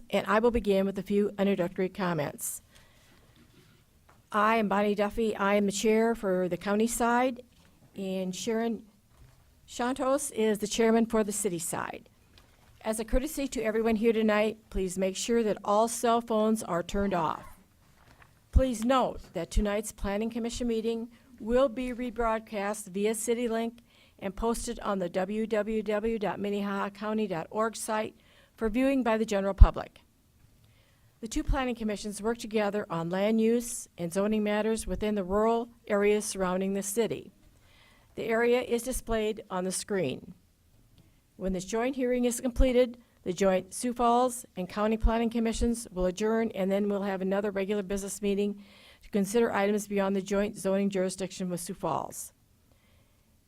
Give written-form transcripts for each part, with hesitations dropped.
and I will begin with a few introductory comments. I am Bonnie Duffy. I am the chair for the county side, and Sharon Shantos is the chairman for the city side. As a courtesy to everyone here tonight, please make sure that all cell phones are turned off. Please note that tonight's Planning Commission meeting will be rebroadcast via CityLink and posted on the www.minnehahacounty.org site for viewing by the general public. The two planning commissions work together on land use and zoning matters within the rural areas surrounding the city. The area is displayed on the screen. When this joint hearing is completed, the joint Sioux Falls and County Planning Commissions will adjourn, and then we'll have another regular business meeting to consider items beyond the joint zoning jurisdiction with Sioux Falls.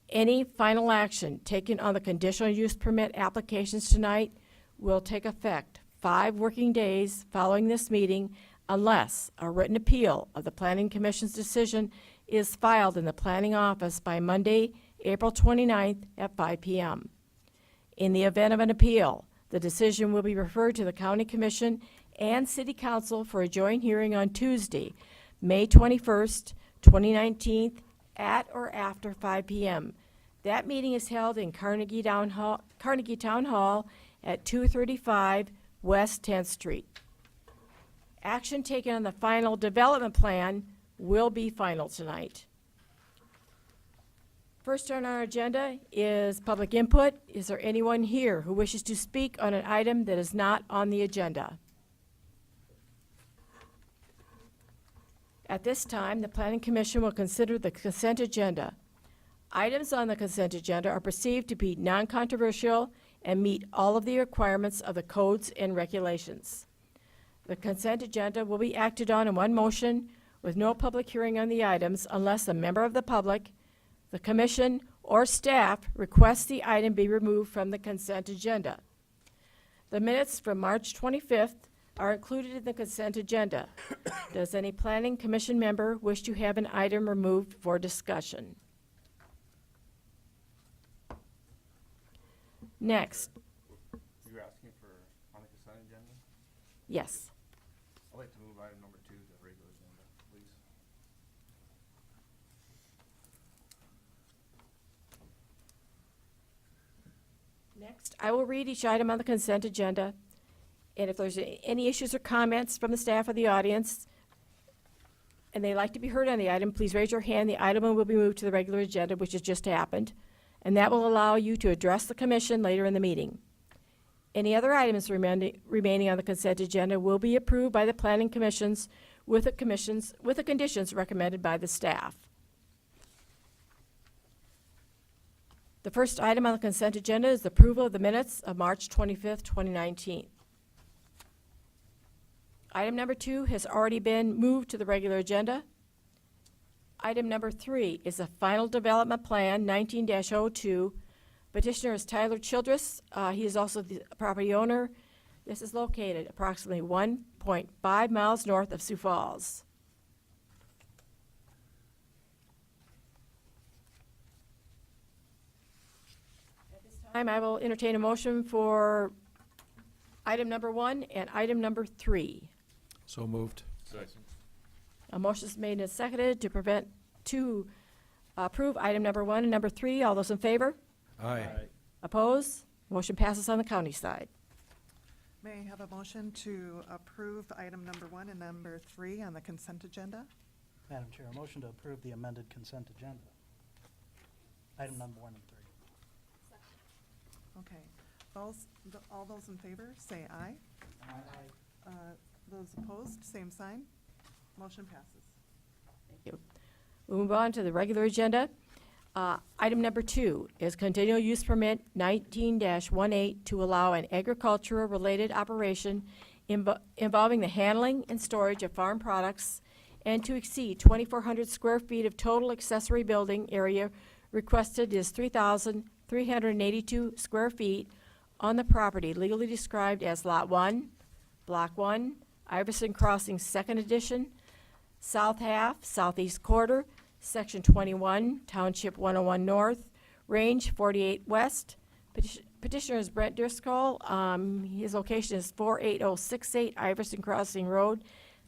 Any final action taken on the conditional use permit applications tonight will take effect 5 working days following this meeting unless a written appeal of the Planning Commission's decision is filed in the Planning Office by Monday, April 29th at 5 p.m. In the event of an appeal, the decision will be referred to the County Commission and City Council for a joint hearing on Tuesday, May 21st, 2019, at or after 5 p.m. That meeting is held in Carnegie Town Hall at 235 West 10th Street. Action taken on the final development plan will be final tonight. First on our agenda is public input. Is there anyone here who wishes to speak on an item that is not on the agenda? At this time, the Planning Commission will consider the consent agenda. Items on the consent agenda are perceived to be non-controversial and meet all of the requirements of the codes and regulations. The consent agenda will be acted on in one motion with no public hearing on the items unless a member of the public, the commission, or staff requests the item be removed from the consent agenda. The minutes from March 25th are included in the consent agenda. Does any Planning Commission member wish to have an item removed for discussion? Next. You're asking for on the consent agenda? Yes. I'd like to move item number 2 to the regular agenda, please. Next, I will read each item on the consent agenda, and if there's any issues or comments from the staff or the audience, and they'd like to be heard on the item, please raise your hand. The item will be moved to the regular agenda, which has just happened, and that will allow you to address the commission later in the meeting. Any other items remaining on the consent agenda will be approved by the Planning Commissions with the conditions recommended by the staff. The first item on the consent agenda is the approval of the minutes of March 25th, 2019. Item number 2 has already been moved to the regular agenda. Item number 3 is a final development plan, 19-02. Petitioner is Tyler Childress. He is also the property owner. This is located approximately 1.5 miles north of Sioux Falls. At this time, I will entertain a motion for item number 1 and item number 3. So moved. Second. A motion is made and seconded to approve item number 1 and number 3. All those in favor? Aye. Oppose? Motion passes on the county side. May I have a motion to approve item number 1 and number 3 on the consent agenda? Madam Chair, a motion to approve the amended consent agenda. Item number 1 and 3. Okay. All those in favor, say aye. Aye. Those opposed, same sign. Motion passes. Thank you. We'll move on to the regular agenda. Item number 2 is conditional use permit 19-18 to allow an agricultural-related operation involving the handling and storage of farm products and to exceed 2,400 square feet of total accessory building area. Requested is 3,382 square feet on the property legally described as Lot 1, Block 1, Iverson Crossing 2nd Edition, South Half, Southeast Quarter, Section 21, Township 101 North, Range 48 West. petitioner is Brent Driscoll. His location is 48068 Iverson Crossing Road.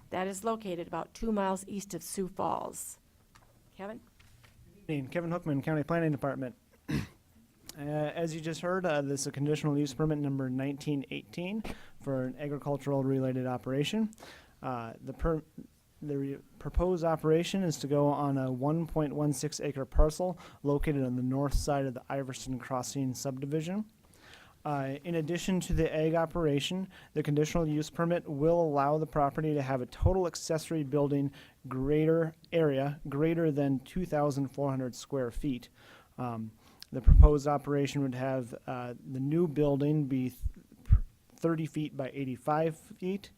That is located about 2 miles east of Sioux Falls. Kevin? Evening, Kevin Hookman, County Planning Department. As you just heard, this is a conditional use permit number 1918 for an agricultural related operation. The proposed operation is to go on a 1.16 acre parcel located on the north side of the Iverson Crossing subdivision. In addition to the ag operation, the conditional use permit will allow the property to have a total accessory building greater than 2,400 square feet. The proposed operation would have the new building be 30 feet by 85 feet,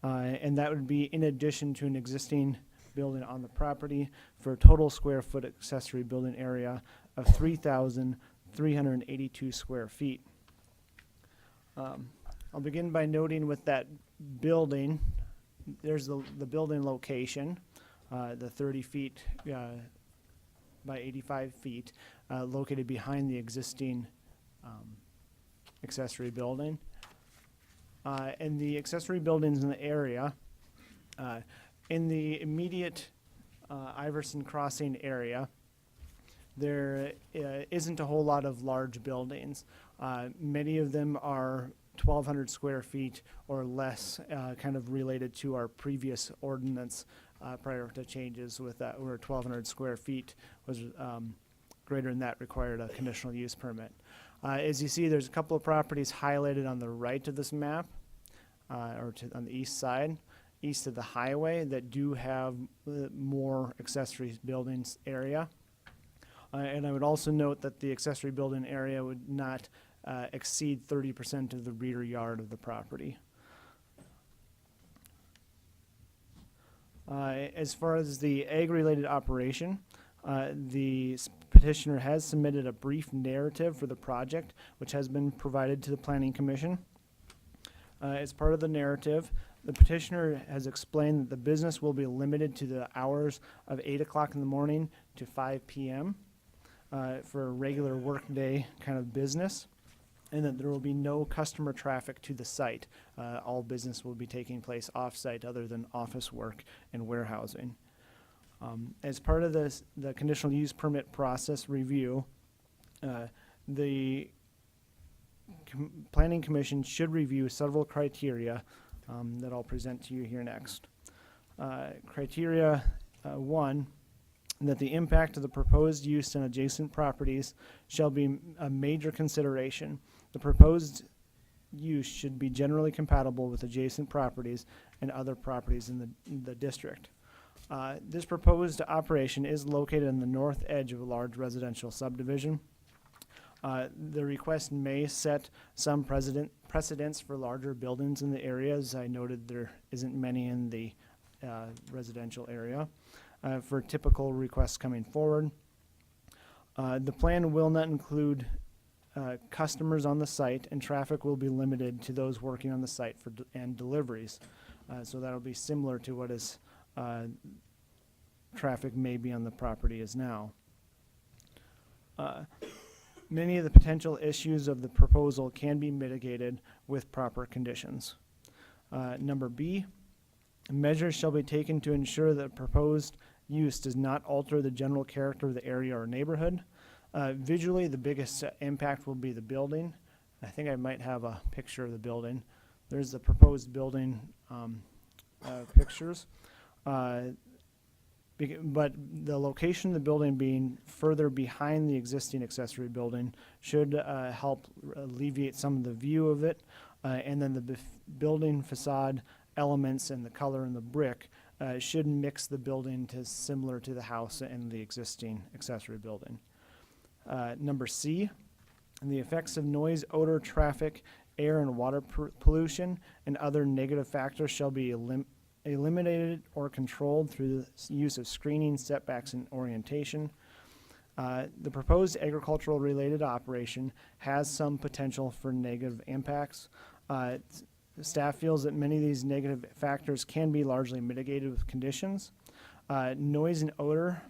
and that would be in addition to an existing building on the property for a total square foot accessory building area of 3,382 square feet. I'll begin by noting with that building, there's the building location, the 30 feet by 85 feet, located behind the existing accessory building. And the accessory buildings in the area, in the immediate Iverson Crossing area, there isn't a whole lot of large buildings. Many of them are 1,200 square feet or less, kind of related to our previous ordinance prior to changes with that, where 1,200 square feet was greater than that required a conditional use permit. As you see, there's a couple of properties highlighted on the right of this map, on the east side, east of the highway, that do have more accessory buildings area. And I would also note that the accessory building area would not exceed 30% of the rear yard of the property. As far as the ag-related operation, the petitioner has submitted a brief narrative for the project, which has been provided to the Planning Commission. As part of the narrative, the petitioner has explained that the business will be limited to the hours of 8 o'clock in the morning to 5 p.m. For a regular workday kind of business, and that there will be no customer traffic to the site. All business will be taking place off-site other than office work and warehousing. As part of the conditional use permit process review, the Planning Commission should review several criteria that I'll present to you here next. Criteria 1, that the impact of the proposed use on adjacent properties shall be a major consideration. The proposed use should be generally compatible with adjacent properties and other properties in the district. This proposed operation is located on the north edge of a large residential subdivision. The request may set some precedents for larger buildings in the area. As I noted, there isn't many in the residential area. For typical requests coming forward. The plan will not include customers on the site, and traffic will be limited to those working on the site and deliveries. So that'll be similar to what is traffic may be on the property as now. Many of the potential issues of the proposal can be mitigated with proper conditions. Number B, measures shall be taken to ensure that proposed use does not alter the general character of the area or neighborhood. Visually, the biggest impact will be the building. I think I might have a picture of the building. There's the proposed building pictures. But the location of the building being further behind the existing accessory building should help alleviate some of the view of it. And then the building facade elements and the color and the brick should mix the building to similar to the house and the existing accessory building. Number C, the effects of noise, odor, traffic, air and water pollution, and other negative factors shall be eliminated or controlled through the use of screening, setbacks, and orientation. The proposed agricultural related operation has some potential for negative impacts. Staff feels that many of these negative factors can be largely mitigated with conditions. Noise and odor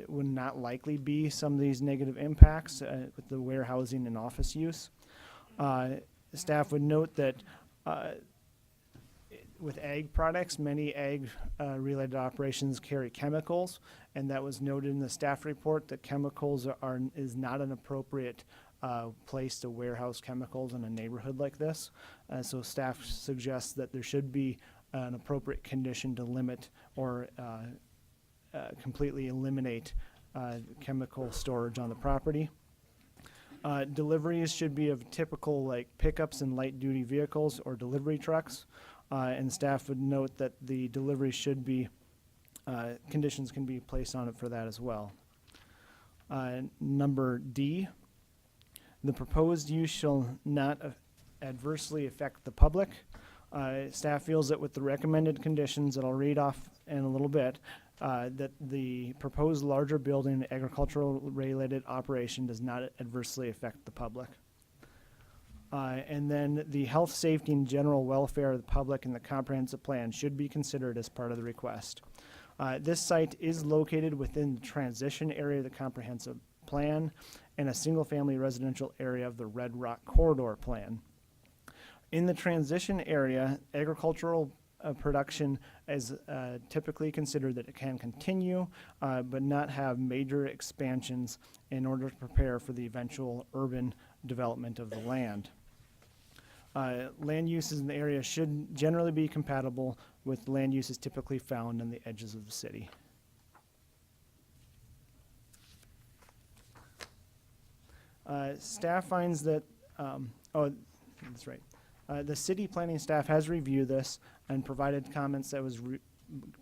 would not likely be some of these negative impacts with the warehousing and office use. Staff would note that with ag products, many ag related operations carry chemicals, and that was noted in the staff report that chemicals is not an appropriate place to warehouse chemicals in a neighborhood like this. So staff suggests that there should be an appropriate condition to limit or completely eliminate chemical storage on the property. Deliveries should be of typical like pickups and light duty vehicles or delivery trucks. And staff would note that the delivery should be, conditions can be placed on it for that as well. Number D, the proposed use shall not adversely affect the public. Staff feels that with the recommended conditions that I'll read off in a little bit, that the proposed larger building agricultural related operation does not adversely affect the public. And then the health, safety, and general welfare of the public in the comprehensive plan should be considered as part of the request. This site is located within the transition area of the comprehensive plan and a single-family residential area of the Red Rock Corridor plan. In the transition area, agricultural production is typically considered that it can continue, but not have major expansions in order to prepare for the eventual urban development of the land. Land uses in the area should generally be compatible with land uses typically found on the edges of the city. Staff finds that, oh, that's right. The city planning staff has reviewed this and provided comments that was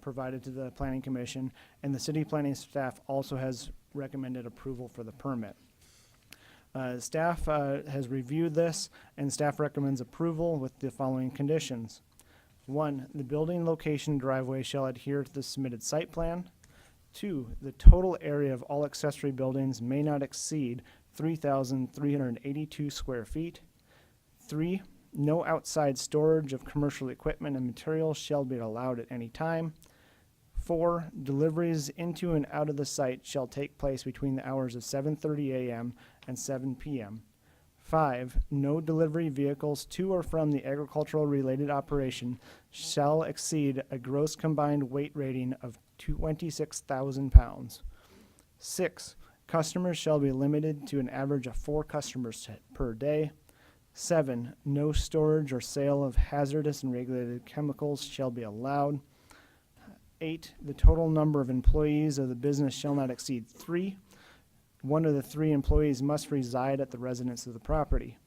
provided to the planning commission, and the city planning staff also has recommended approval for the permit. Staff has reviewed this, and staff recommends approval with the following conditions. 1, the building location driveway shall adhere to the submitted site plan. 2, the total area of all accessory buildings may not exceed 3,382 square feet. 3, no outside storage of commercial equipment and materials shall be allowed at any time. 4, deliveries into and out of the site shall take place between the hours of 7:30 a.m. and 7 p.m. 5, no delivery vehicles to or from the agricultural related operation shall exceed a gross combined weight rating of 26,000 pounds. 6, customers shall be limited to an average of 4 customers per day. 7, no storage or sale of hazardous and regulated chemicals shall be allowed. 8, the total number of employees of the business shall not exceed 3. 1 of the 3 employees must reside at the residence of the property.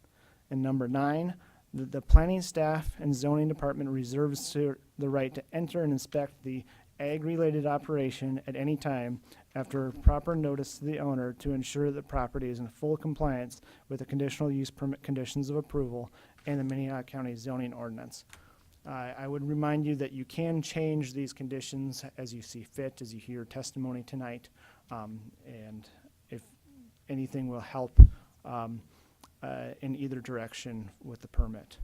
And number 9, the planning staff and zoning department reserves the right to enter and inspect the ag-related operation at any time after proper notice to the owner to ensure that the property is in full compliance with the conditional use permit conditions of approval and the Minnehaha County zoning ordinance. I would remind you that you can change these conditions as you see fit, as you hear testimony tonight, and if anything will help in either direction with the permit.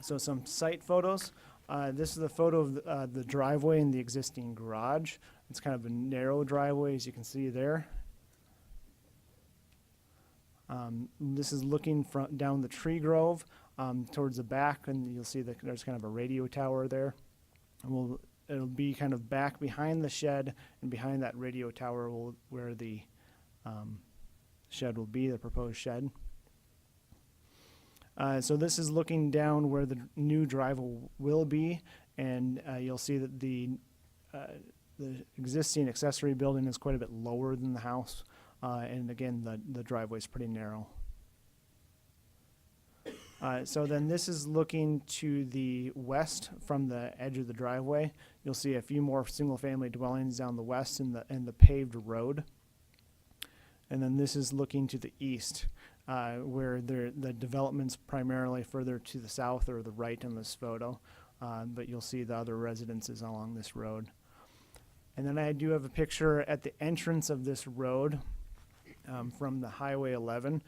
So some site photos. This is a photo of the driveway and the existing garage. It's kind of a narrow driveway, as you can see there. This is looking down the tree grove towards the back, and you'll see that there's kind of a radio tower there. And it'll be kind of back behind the shed, and behind that radio tower where the shed will be, the proposed shed. So this is looking down where the new driveway will be, and you'll see that the existing accessory building is quite a bit lower than the house, and again, the driveway is pretty narrow. So then this is looking to the west from the edge of the driveway. You'll see a few more single-family dwellings down the west in the paved road. And then this is looking to the east, where the development's primarily further to the south or the right in this photo, but you'll see the other residences along this road. And then I do have a picture at the entrance of this road from the Highway 11.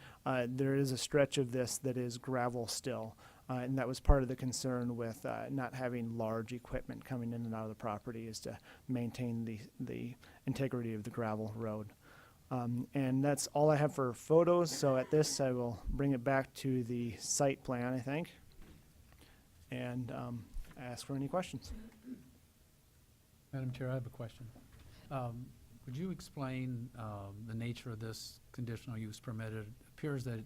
There is a stretch of this that is gravel still, and that was part of the concern with not having large equipment coming in and out of the property, is to maintain the integrity of the gravel road. And that's all I have for photos, so at this, I will bring it back to the site plan, I think, and ask for any questions. Madam Chair, I have a question. Would you explain the nature of this conditional use permit? It appears that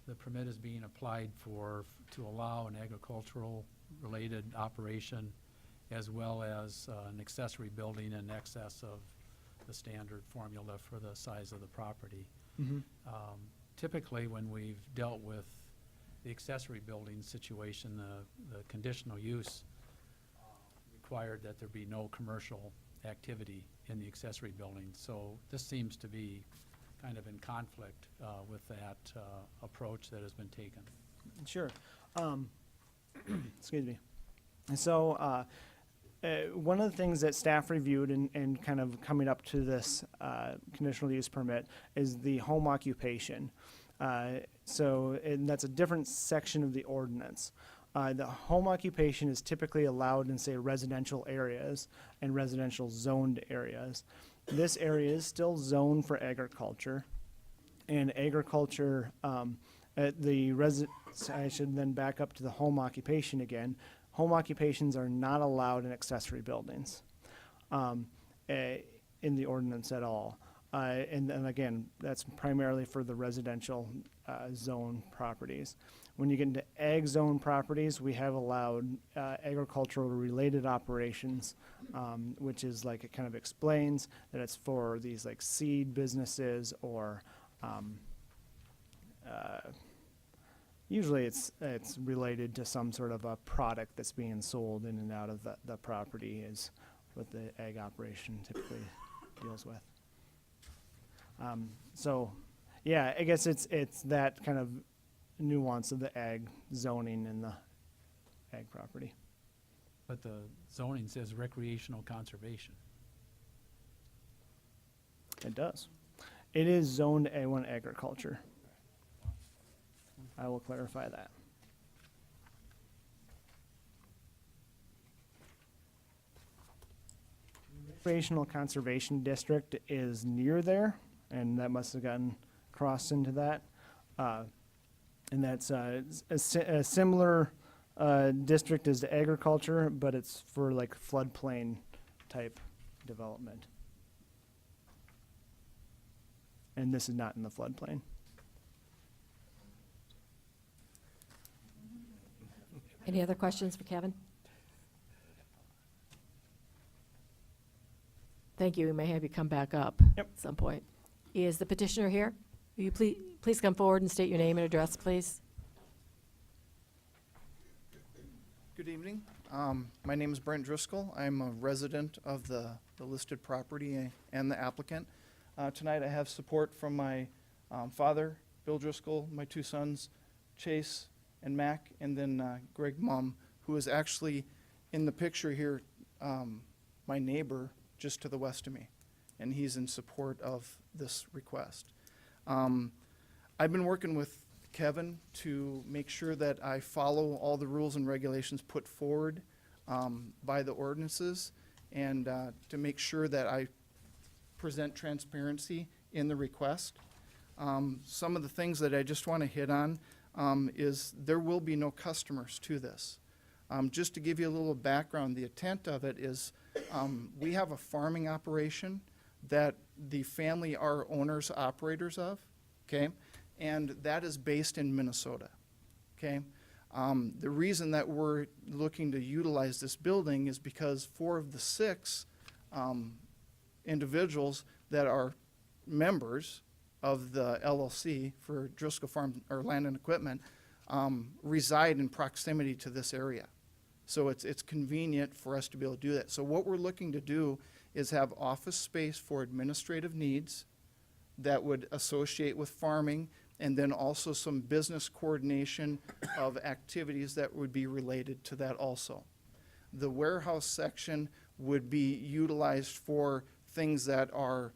the permit is being applied to allow an agricultural-related operation as well as an accessory building in excess of the standard formula for the size of the property. Typically, when we've dealt with the accessory building situation, the conditional use required that there be no commercial activity in the accessory building. So this seems to be kind of in conflict with that approach that has been taken. Sure. Excuse me. So one of the things that staff reviewed and kind of coming up to this conditional use permit is the home occupation. And that's a different section of the ordinance. The home occupation is typically allowed in, say, residential areas and residential zoned areas. This area is still zoned for agriculture, and agriculture, I should then back up to the home occupation again. Home occupations are not allowed in accessory buildings in the ordinance at all. And then again, that's primarily for the residential zone properties. When you get into ag zone properties, we have allowed agricultural related operations, which is like, it kind of explains that it's for these like seed businesses or usually it's related to some sort of a product that's being sold in and out of the property is what the ag operation typically deals with. So, yeah, I guess it's that kind of nuance of the ag zoning in the ag property. But the zoning says recreational conservation. It does. It is zoned A1 agriculture. I will clarify that. Recreational Conservation District is near there, and that must have gotten crossed into that. And that's a similar district as the agriculture, but it's for like floodplain type development. And this is not in the floodplain. Any other questions for Kevin? Thank you. We may have you come back up Yep. at some point. Is the petitioner here? Will you please come forward and state your name and address, please? Good evening. My name is Brent Driscoll. I'm a resident of the listed property and the applicant. Tonight I have support from my father, Bill Driscoll, my two sons, Chase and Mac, and then Greg Mum, who is actually in the picture here, my neighbor just to the west of me, and he's in support of this request. I've been working with Kevin to make sure that I follow all the rules and regulations put forward by the ordinances, and to make sure that I present transparency in the request. Some of the things that I just want to hit on is there will be no customers to this. Just to give you a little background, the intent of it is we have a farming operation that the family are owners, operators of, okay? And that is based in Minnesota, okay? The reason that we're looking to utilize this building is because 4 of the 6 individuals that are members of the LLC for Driscoll Farm or Land and Equipment reside in proximity to this area. So it's convenient for us to be able to do that. So what we're looking to do is have office space for administrative needs that would associate with farming, and then also some business coordination of activities that would be related to that also. The warehouse section would be utilized for things that are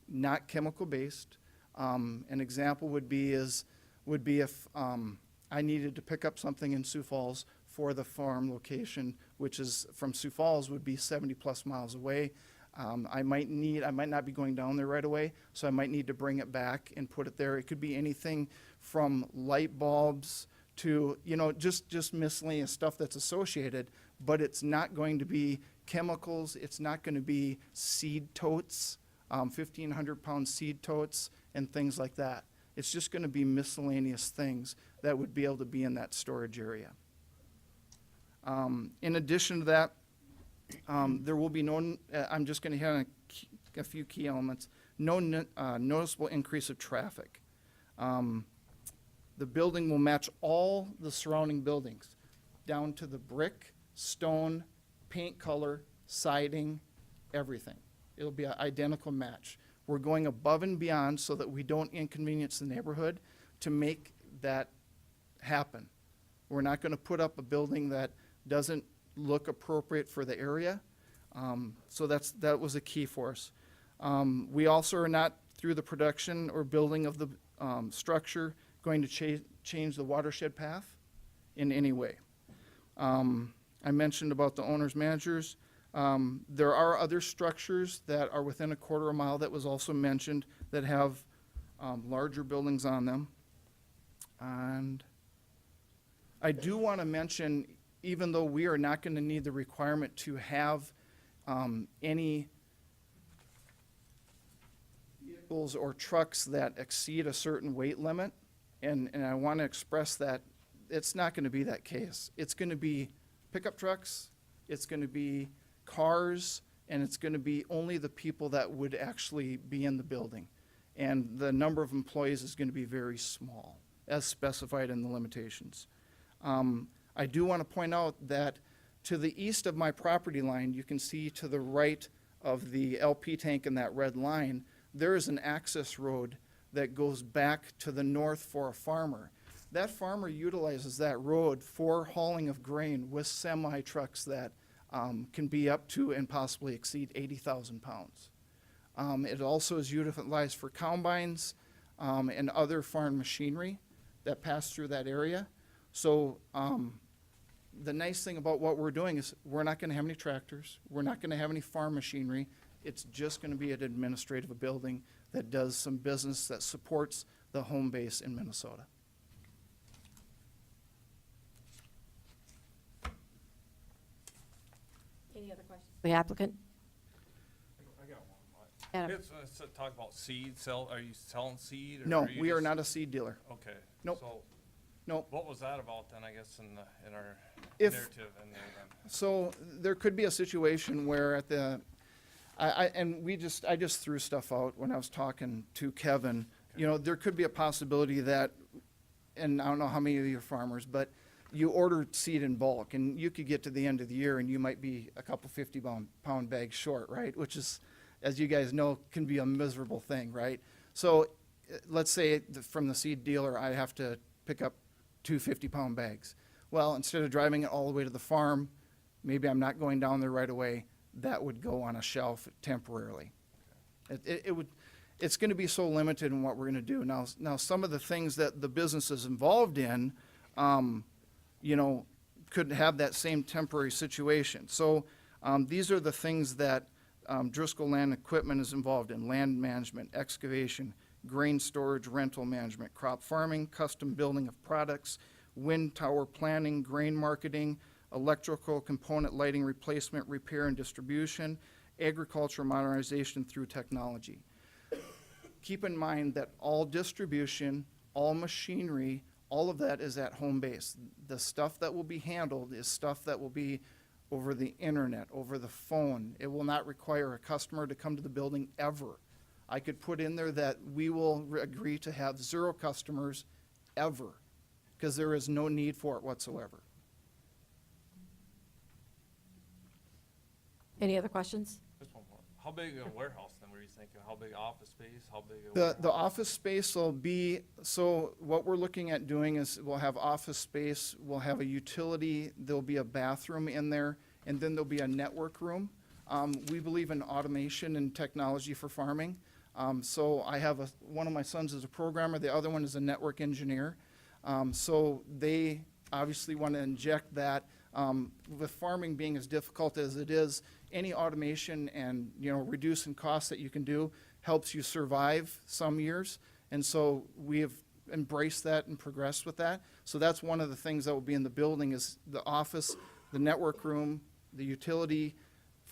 not chemical based. An example would be if I needed to pick up something in Sioux Falls for the farm location, which is from Sioux Falls would be 70 plus miles away. I might not be going down there right away, so I might need to bring it back and put it there. It could be anything from light bulbs to, just miscellaneous stuff that's associated, but it's not going to be chemicals, it's not going to be seed totes, 1,500-pound seed totes and things like that. It's just going to be miscellaneous things that would be able to be in that storage area. In addition to that, there will be I'm just going to hit on a few key elements. No noticeable increase of traffic. The building will match all the surrounding buildings, down to the brick, stone, paint color, siding, everything. It'll be an identical match. We're going above and beyond so that we don't inconvenience the neighborhood to make that happen. We're not going to put up a building that doesn't look appropriate for the area. So that was a key for us. We also are not, through the production or building of the structure, going to change the watershed path in any way. I mentioned about the owners, managers. There are other structures that are within a quarter of a mile that was also mentioned that have larger buildings on them. And I do want to mention, even though we are not going to need the requirement to have any vehicles or trucks that exceed a certain weight limit, and I want to express that it's not going to be that case. It's going to be pickup trucks, it's going to be cars, and it's going to be only the people that would actually be in the building. And the number of employees is going to be very small, as specified in the limitations. I do want to point out that to the east of my property line, you can see to the right of the LP tank and that red line, there is an access road that goes back to the north for a farmer. That farmer utilizes that road for hauling of grain with semi trucks that can be up to and possibly exceed 80,000 pounds. It also is utilized for combines and other farm machinery that pass through that area. So the nice thing about what we're doing is we're not going to have any tractors. We're not going to have any farm machinery. It's just going to be an administrative building that does some business that supports the home base in Minnesota. Any other questions? The applicant? I got one. Adam. It's talk about seed, are you selling seed? Or No, you we are just- not a seed dealer. Okay. Nope. So Nope. what was that about then, I guess, in our If- narrative in there then? So there could be a situation where at the, I just threw stuff out when I was talking to Kevin. There could be a possibility that, and I don't know how many of you are farmers, but you order seed in bulk and you could get to the end of the year and you might be a couple 50-pound bags short, right? Which is, as you guys know, can be a miserable thing, right? So let's say from the seed dealer, I have to pick up 2 50-pound bags. Well, instead of driving it all the way to the farm, maybe I'm not going down there right away. That would go on a shelf temporarily. It's going to be so limited in what we're going to do. Now, some of the things that the business is involved in, could have that same temporary situation. So these are the things that Driscoll Land Equipment is involved in: land management, excavation, grain storage, rental management, crop farming, custom building of products, wind tower planning, grain marketing, electrical component lighting replacement, repair and distribution, agriculture modernization through technology. Keep in mind that all distribution, all machinery, all of that is at home base. The stuff that will be handled is stuff that will be over the internet, over the phone. It will not require a customer to come to the building ever. I could put in there that we will agree to have 0 customers ever, because there is no need for it whatsoever. Any other questions? Just one more. How big a warehouse then were you thinking? How big office space? How big a The warehouse? office space will be, so what we're looking at doing is we'll have office space, we'll have a utility, there'll be a bathroom in there, and then there'll be a network room. We believe in automation and technology for farming. So I have one of my sons is a programmer, the other one is a network engineer. So they obviously want to inject that With farming being as difficult as it is, any automation and, reducing costs that you can do helps you survive some years. And so we have embraced that and progressed with that. So that's one of the things that will be in the building is the office, the network room, the utility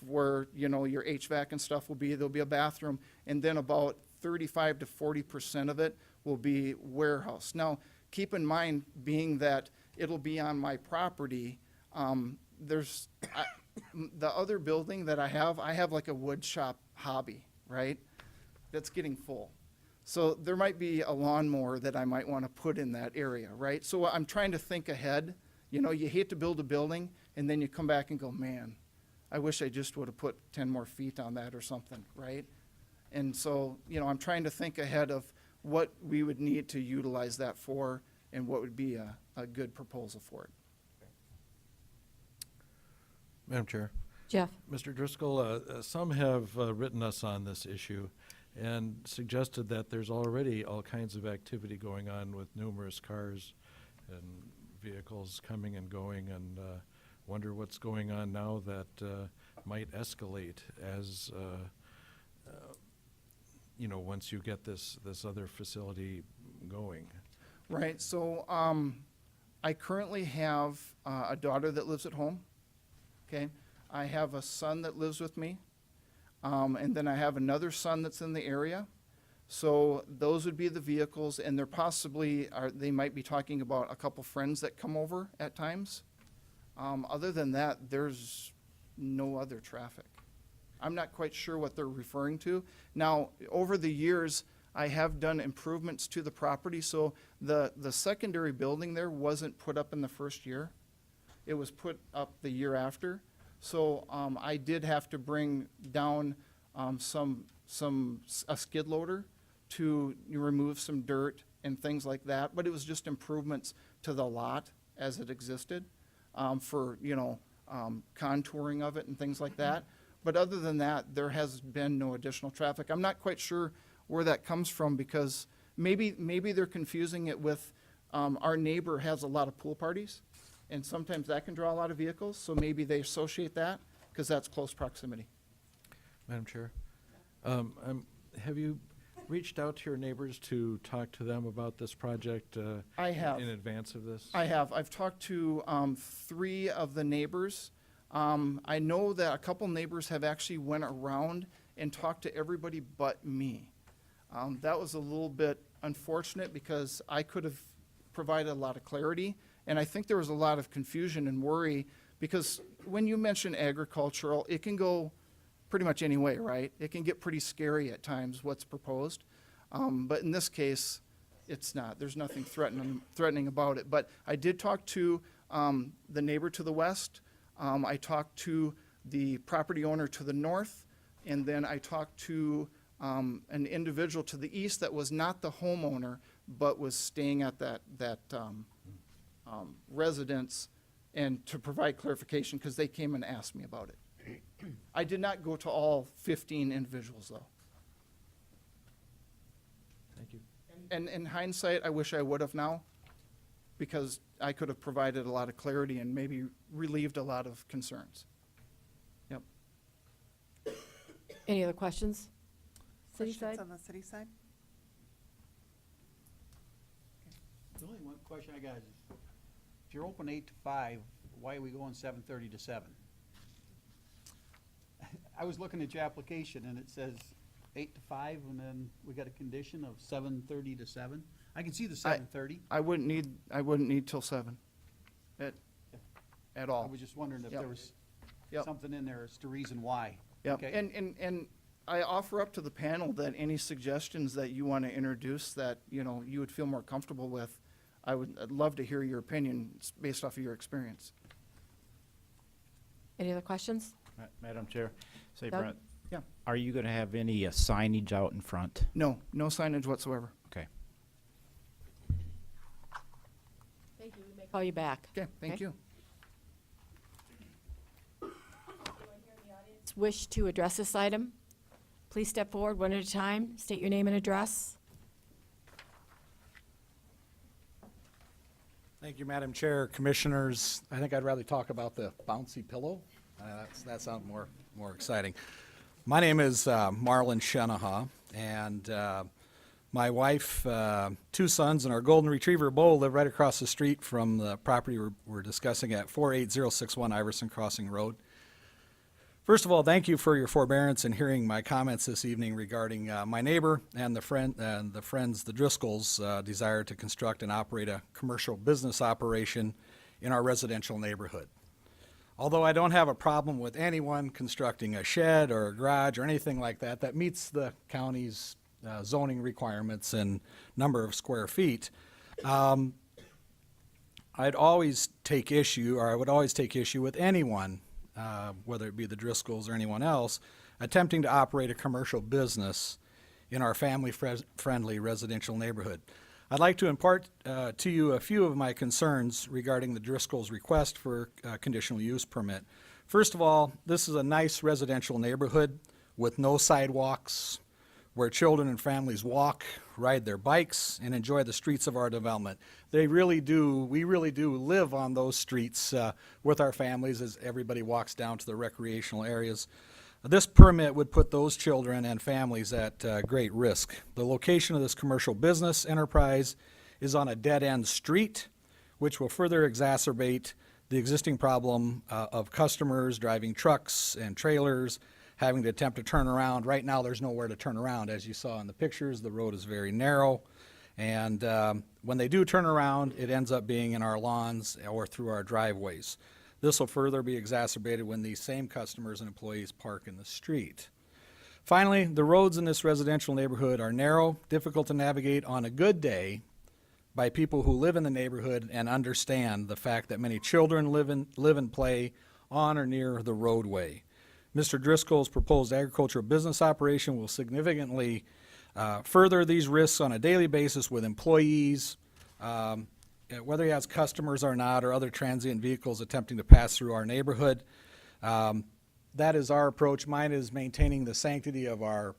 where, your HVAC and stuff will be. There'll be a bathroom, and then about 35 to 40% of it will be warehouse. Now, keep in mind, being that it'll be on my property, the other building that I have like a wood shop hobby, right? That's getting full. So there might be a lawnmower that I might want to put in that area, right? So I'm trying to think ahead. You hate to build a building, and then you come back and go, man, I wish I just would have put 10 more feet on that or something, right? And so, I'm trying to think ahead of what we would need to utilize that for and what would be a good proposal for it. Madam Chair, Jeff? Mr. Driscoll, some have written us on this issue and suggested that there's already all kinds of activity going on with numerous cars and vehicles coming and going, and wonder what's going on now that might escalate as, once you get this other facility going. Right, so I currently have a daughter that lives at home, okay? I have a son that lives with me, and then I have another son that's in the area. So those would be the vehicles, and they might be talking about a couple friends that come over at times. Other than that, there's no other traffic. I'm not quite sure what they're referring to. Now, over the years, I have done improvements to the property, so the secondary building there wasn't put up in the first year. It was put up the year after. So I did have to bring down a skid loader to remove some dirt and things like that, but it was just improvements to the lot as it existed for, contouring of it and things like that. But other than that, there has been no additional traffic. I'm not quite sure where that comes from, because maybe they're confusing it with our neighbor has a lot of pool parties, and sometimes that can draw a lot of vehicles, so maybe they associate that because that's close proximity. Madam Chair, have you reached out to your neighbors to talk to them about this project I have. in advance of this? I have. I've talked to 3 of the neighbors. I know that a couple neighbors have actually went around and talked to everybody but me. That was a little bit unfortunate because I could have provided a lot of clarity, and I think there was a lot of confusion and worry because when you mention agricultural, it can go pretty much any way, right? It can get pretty scary at times what's proposed, but in this case, it's not. There's nothing threatening about it. But I did talk to the neighbor to the west. I talked to the property owner to the north, and then I talked to an individual to the east that was not the homeowner, but was staying at that residence, and to provide clarification, because they came and asked me about it. I did not go to all 15 individuals, though. Thank you. And in hindsight, I wish I would have now, because I could have provided a lot of clarity and maybe relieved a lot of concerns. Yep. Any other questions? City Questions side? on the city side? The only one question I got is, if you're open 8 to 5, why are we going 7:30 to 7? I was looking at your application and it says 8 to 5, and then we got a condition of 7:30 to 7. I can see the 7:30. I wouldn't need till 7 at I all. was just wondering if Yep. there was Yep. something in there as to reason why. Yep. Okay. And I offer up to the panel that any suggestions that you want to introduce that, you would feel more comfortable with, I'd love to hear your opinion based off of your experience. Any other questions? Madam Chair, say Doug? Brent. Yeah. Are you gonna have any signage out in front? No signage whatsoever. Okay. Thank you. We may call you back. Okay, thank Okay. you. Wish to address this item? Please step forward one at a time. State your name and address. Thank you, Madam Chair, Commissioners. I think I'd rather talk about the bouncy pillow. That sounds more exciting. My name is Marlon Shenaha, and my wife, 2 sons, and our golden retriever, Bo, live right across the street from the property we're discussing at 48061 Iverson Crossing Road. First of all, thank you for your forbearance in hearing my comments this evening regarding my neighbor and the friends, the Driscolls' desire to construct and operate a commercial business operation in our residential neighborhood. Although I don't have a problem with anyone constructing a shed or a garage or anything like that that meets the county's zoning requirements and number of square feet, I would always take issue with anyone, whether it be the Driscolls or anyone else, attempting to operate a commercial business in our family-friendly residential neighborhood. I'd like to impart to you a few of my concerns regarding the Driscolls' request for a conditional use permit. First of all, this is a nice residential neighborhood with no sidewalks, where children and families walk, ride their bikes, and enjoy the streets of our development. We really do live on those streets with our families as everybody walks down to the recreational areas. This permit would put those children and families at great risk. The location of this commercial business enterprise is on a dead-end street, which will further exacerbate the existing problem of customers driving trucks and trailers, having to attempt to turn around. Right now, there's nowhere to turn around. As you saw in the pictures, the road is very narrow. And when they do turn around, it ends up being in our lawns or through our driveways. This will further be exacerbated when these same customers and employees park in the street. Finally, the roads in this residential neighborhood are narrow, difficult to navigate on a good day by people who live in the neighborhood and understand the fact that many children live and play on or near the roadway. Mr. Driscoll's proposed agricultural business operation will significantly further these risks on a daily basis with employees, whether he has customers or not, or other transient vehicles attempting to pass through our neighborhood. That is our approach. Mine is maintaining the sanctity of our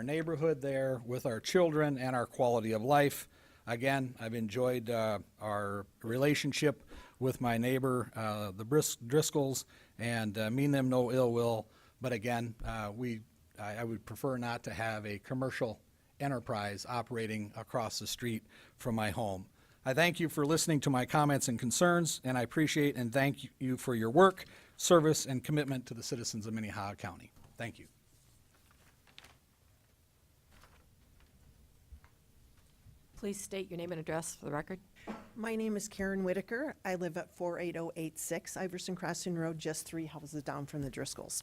neighborhood there with our children and our quality of life. Again, I've enjoyed our relationship with my neighbor, the Driscolls, and mean them no ill will. But again, I would prefer not to have a commercial enterprise operating across the street from my home. I thank you for listening to my comments and concerns, and I appreciate and thank you for your work, service, and commitment to the citizens of Minnehaha County. Thank you. Please state your name and address for the record. My name is Karen Whitaker. I live at 48086 Iverson Crossing Road, just 3 houses down from the Driscolls.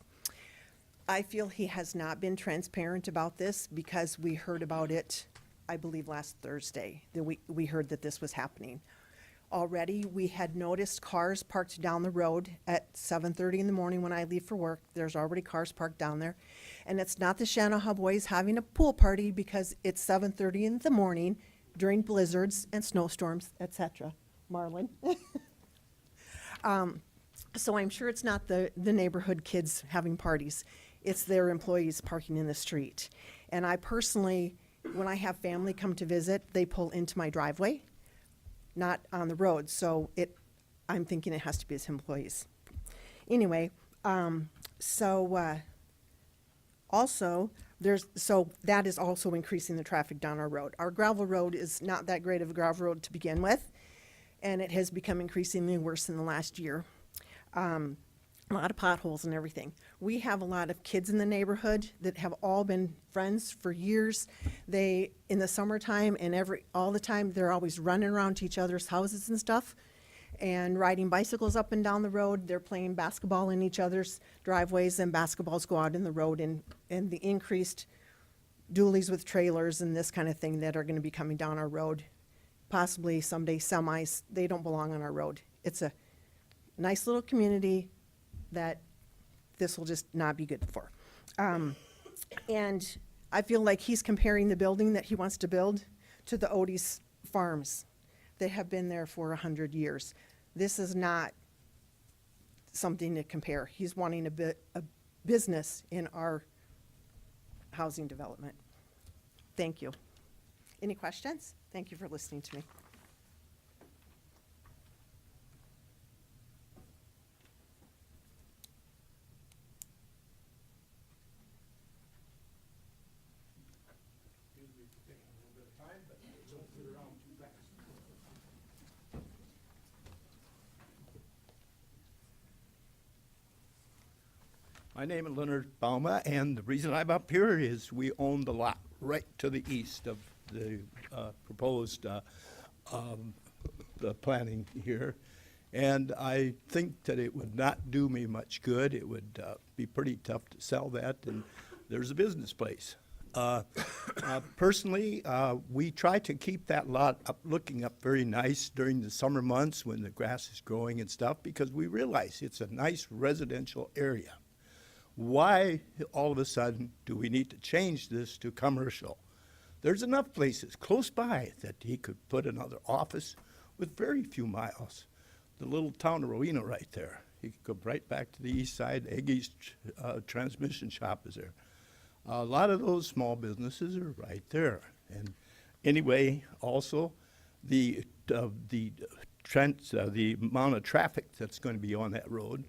I feel he has not been transparent about this because we heard about it, I believe, last Thursday. That we heard that this was happening. Already, we had noticed cars parked down the road at 7:30 in the morning when I leave for work. There's already cars parked down there. And it's not the Shenaha boys having a pool party because it's 7:30 in the morning during blizzards and snowstorms, etc. Marlon. So I'm sure it's not the neighborhood kids having parties. It's their employees parking in the street. And I personally, when I have family come to visit, they pull into my driveway, not on the road. So I'm thinking it has to be his employees. Anyway, also, so that is also increasing the traffic down our road. Our gravel road is not that great of a gravel road to begin with, and it has become increasingly worse in the last year. A lot of potholes and everything. We have a lot of kids in the neighborhood that have all been friends for years. They, in the summertime and all the time, they're always running around to each other's houses and stuff and riding bicycles up and down the road. They're playing basketball in each other's driveways, and basketballs go out in the road, and the increased dualies with trailers and this kind of thing that are going to be coming down our road. Possibly someday semis, they don't belong on our road. It's a nice little community that this will just not be good for. And I feel like he's comparing the building that he wants to build to the Odie's farms that have been there for 100 years. This is not something to compare. He's wanting a business in our housing development. Thank you. Any questions? Thank you for listening to me. My name is Leonard Bauma, and the reason I'm up here is we own the lot right to the east of the proposed the planning here. And I think that it would not do me much good. It would be pretty tough to sell that, and there's a business place. Personally, we try to keep that lot up, looking up very nice during the summer months when the grass is growing and stuff, because we realize it's a nice residential area. Why all of a sudden do we need to change this to commercial? There's enough places close by that he could put another office with very few miles. The little town of Rowena right there. He could go right back to the east side. Eggy's transmission shop is there. A lot of those small businesses are right there. And anyway, also the amount of traffic that's going to be on that road,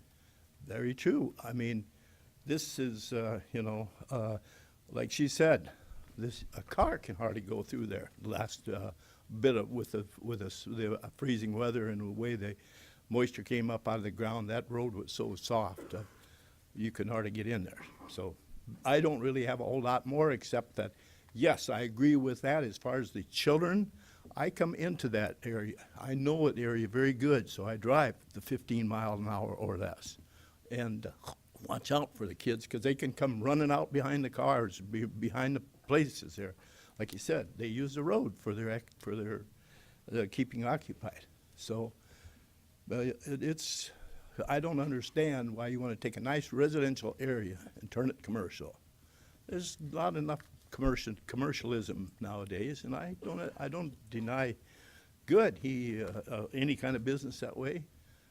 very true. I mean, this is, like she said, a car can hardly go through there. Last bit of with the freezing weather and the way the moisture came up out of the ground, that road was so soft, you could hardly get in there. So I don't really have a whole lot more except that, yes, I agree with that as far as the children. I come into that area. I know the area very good, so I drive the 15 miles an hour or less. And watch out for the kids, because they can come running out behind the cars, behind the places there. Like you said, they use the road for their keeping occupied. So I don't understand why you want to take a nice residential area and turn it commercial. There's not enough commercialism nowadays, and I don't deny good any kind of business that way.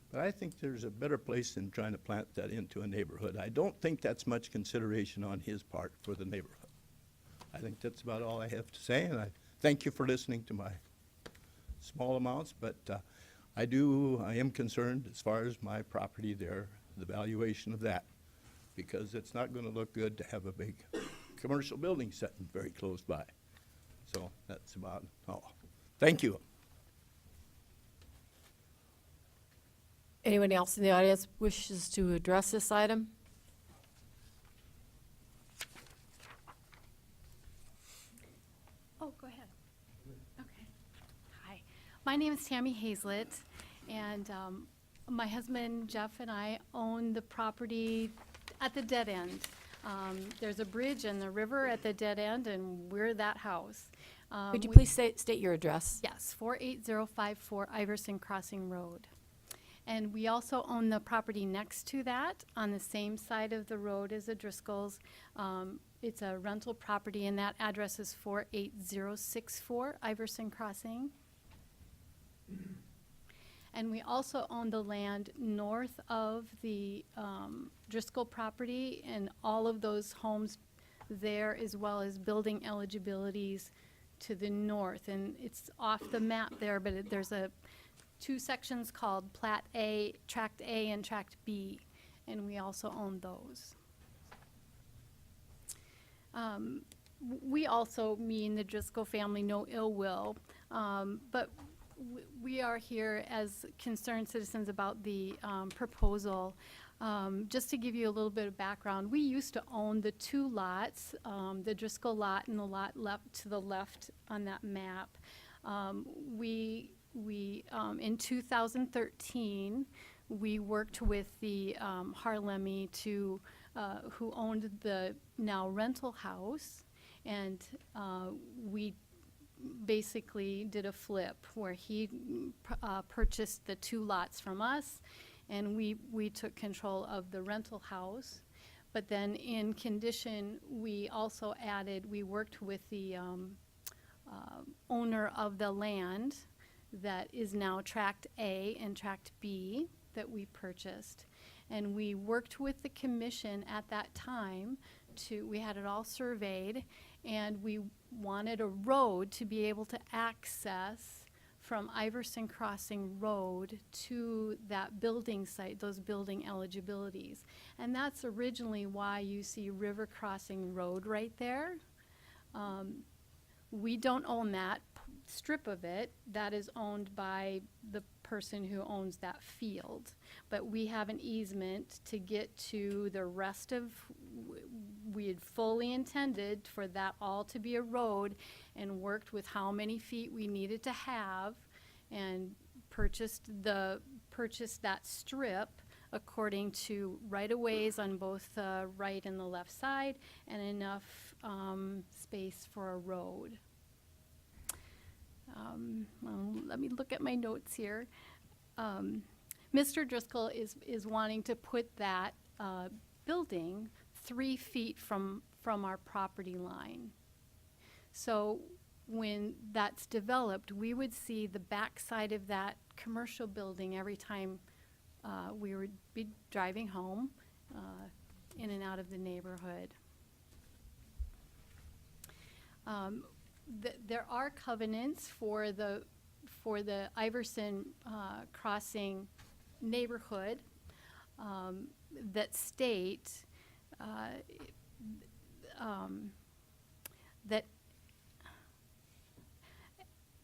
But I think there's a better place than trying to plant that into a neighborhood. I don't think that's much consideration on his part for the neighborhood. I think that's about all I have to say, and I thank you for listening to my small amounts, but I am concerned as far as my property there, the valuation of that, because it's not going to look good to have a big commercial building sitting very close by. So that's about all. Thank you. Anyone else in the audience wishes to address this item? Oh, go ahead. Okay. Hi. My name is Tammy Hazlett, and my husband Jeff and I own the property at the dead end. There's a bridge and the river at the dead end, and we're that house. Could you please state your address? Yes, 48054 Iverson Crossing Road. And we also own the property next to that on the same side of the road as the Driscolls. It's a rental property, and that address is 48064 Iverson Crossing. And we also own the land north of the Driscoll property, and all of those homes there, as well as building eligibilities to the north. And it's off the map there, but there's two sections called Plat A, Tract A and Tract B, and we also own those. We also, me and the Driscoll family, no ill will, but we are here as concerned citizens about the proposal. Just to give you a little bit of background, we used to own the two lots, the Driscoll lot and the lot to the left on that map. In 2013, we worked with the Harlemi who owned the now rental house, and we basically did a flip where he purchased the two lots from us, and we took control of the rental house. But then in condition, we also we worked with the owner of the land that is now Tract A and Tract B that we purchased. And we worked with the commission at that time we had it all surveyed, and we wanted a road to be able to access from Iverson Crossing Road to that building site, those building eligibilities. And that's originally why you see River Crossing Road right there. We don't own that strip of it. That is owned by the person who owns that field. But we have an easement to get to the rest of, we had fully intended for that all to be a road and worked with how many feet we needed to have and purchased that strip according to right-of-ways on both the right and the left side and enough space for a road. Well, let me look at my notes here. Mr. Driscoll is wanting to put that building 3 feet from our property line. So when that's developed, we would see the backside of that commercial building every time we would be driving home in and out of the neighborhood. There are covenants for the Iverson Crossing neighborhood that state that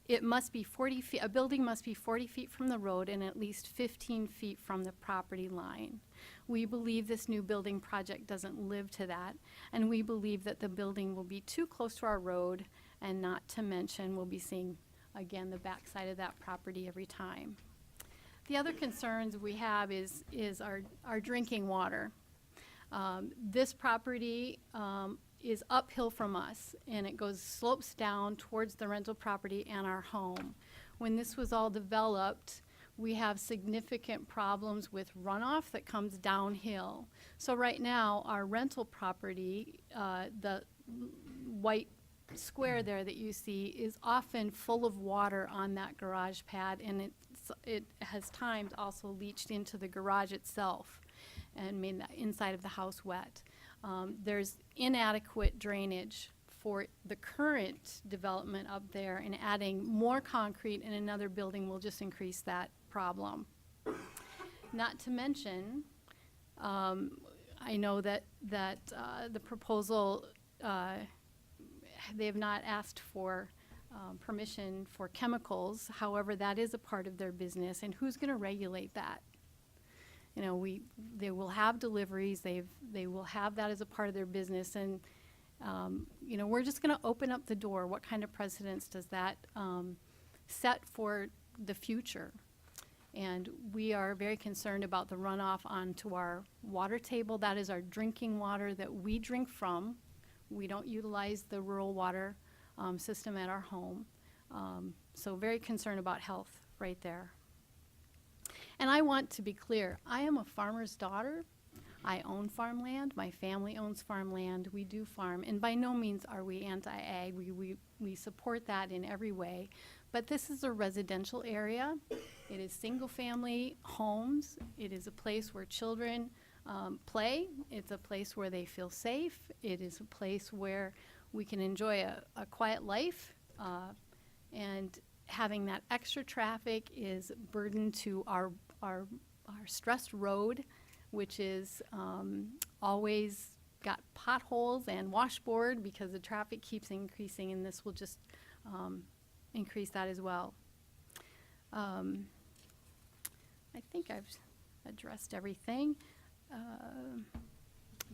it must be 40 feet, a building must be 40 feet from the road and at least 15 feet from the property line. We believe this new building project doesn't live to that, and we believe that the building will be too close to our road, and not to mention we'll be seeing, again, the backside of that property every time. The other concerns we have is our drinking water. This property is uphill from us, and it slopes down towards the rental property and our home. When this was all developed, we have significant problems with runoff that comes downhill. So right now, our rental property, the white square there that you see, is often full of water on that garage pad, and it has times also leached into the garage itself and made the inside of the house wet. There's inadequate drainage for the current development up there, and adding more concrete in another building will just increase that problem. Not to mention, I know that the proposal, they have not asked for permission for chemicals. However, that is a part of their business, and who's going to regulate that? You know, they will have deliveries. They will have that as a part of their business, and you know, we're just going to open up the door. What kind of precedents does that set for the future? And we are very concerned about the runoff onto our water table. That is our drinking water that we drink from. We don't utilize the rural water system at our home. So very concerned about health right there. And I want to be clear, I am a farmer's daughter. I own farmland. My family owns farmland. We do farm. And by no means are we anti-ag. We support that in every way. But this is a residential area. It is single-family homes. It is a place where children play. It's a place where they feel safe. It is a place where we can enjoy a quiet life. And having that extra traffic is burden to our stressed road, which is always got potholes and washboard because the traffic keeps increasing, and this will just increase that as well. I think I've addressed everything.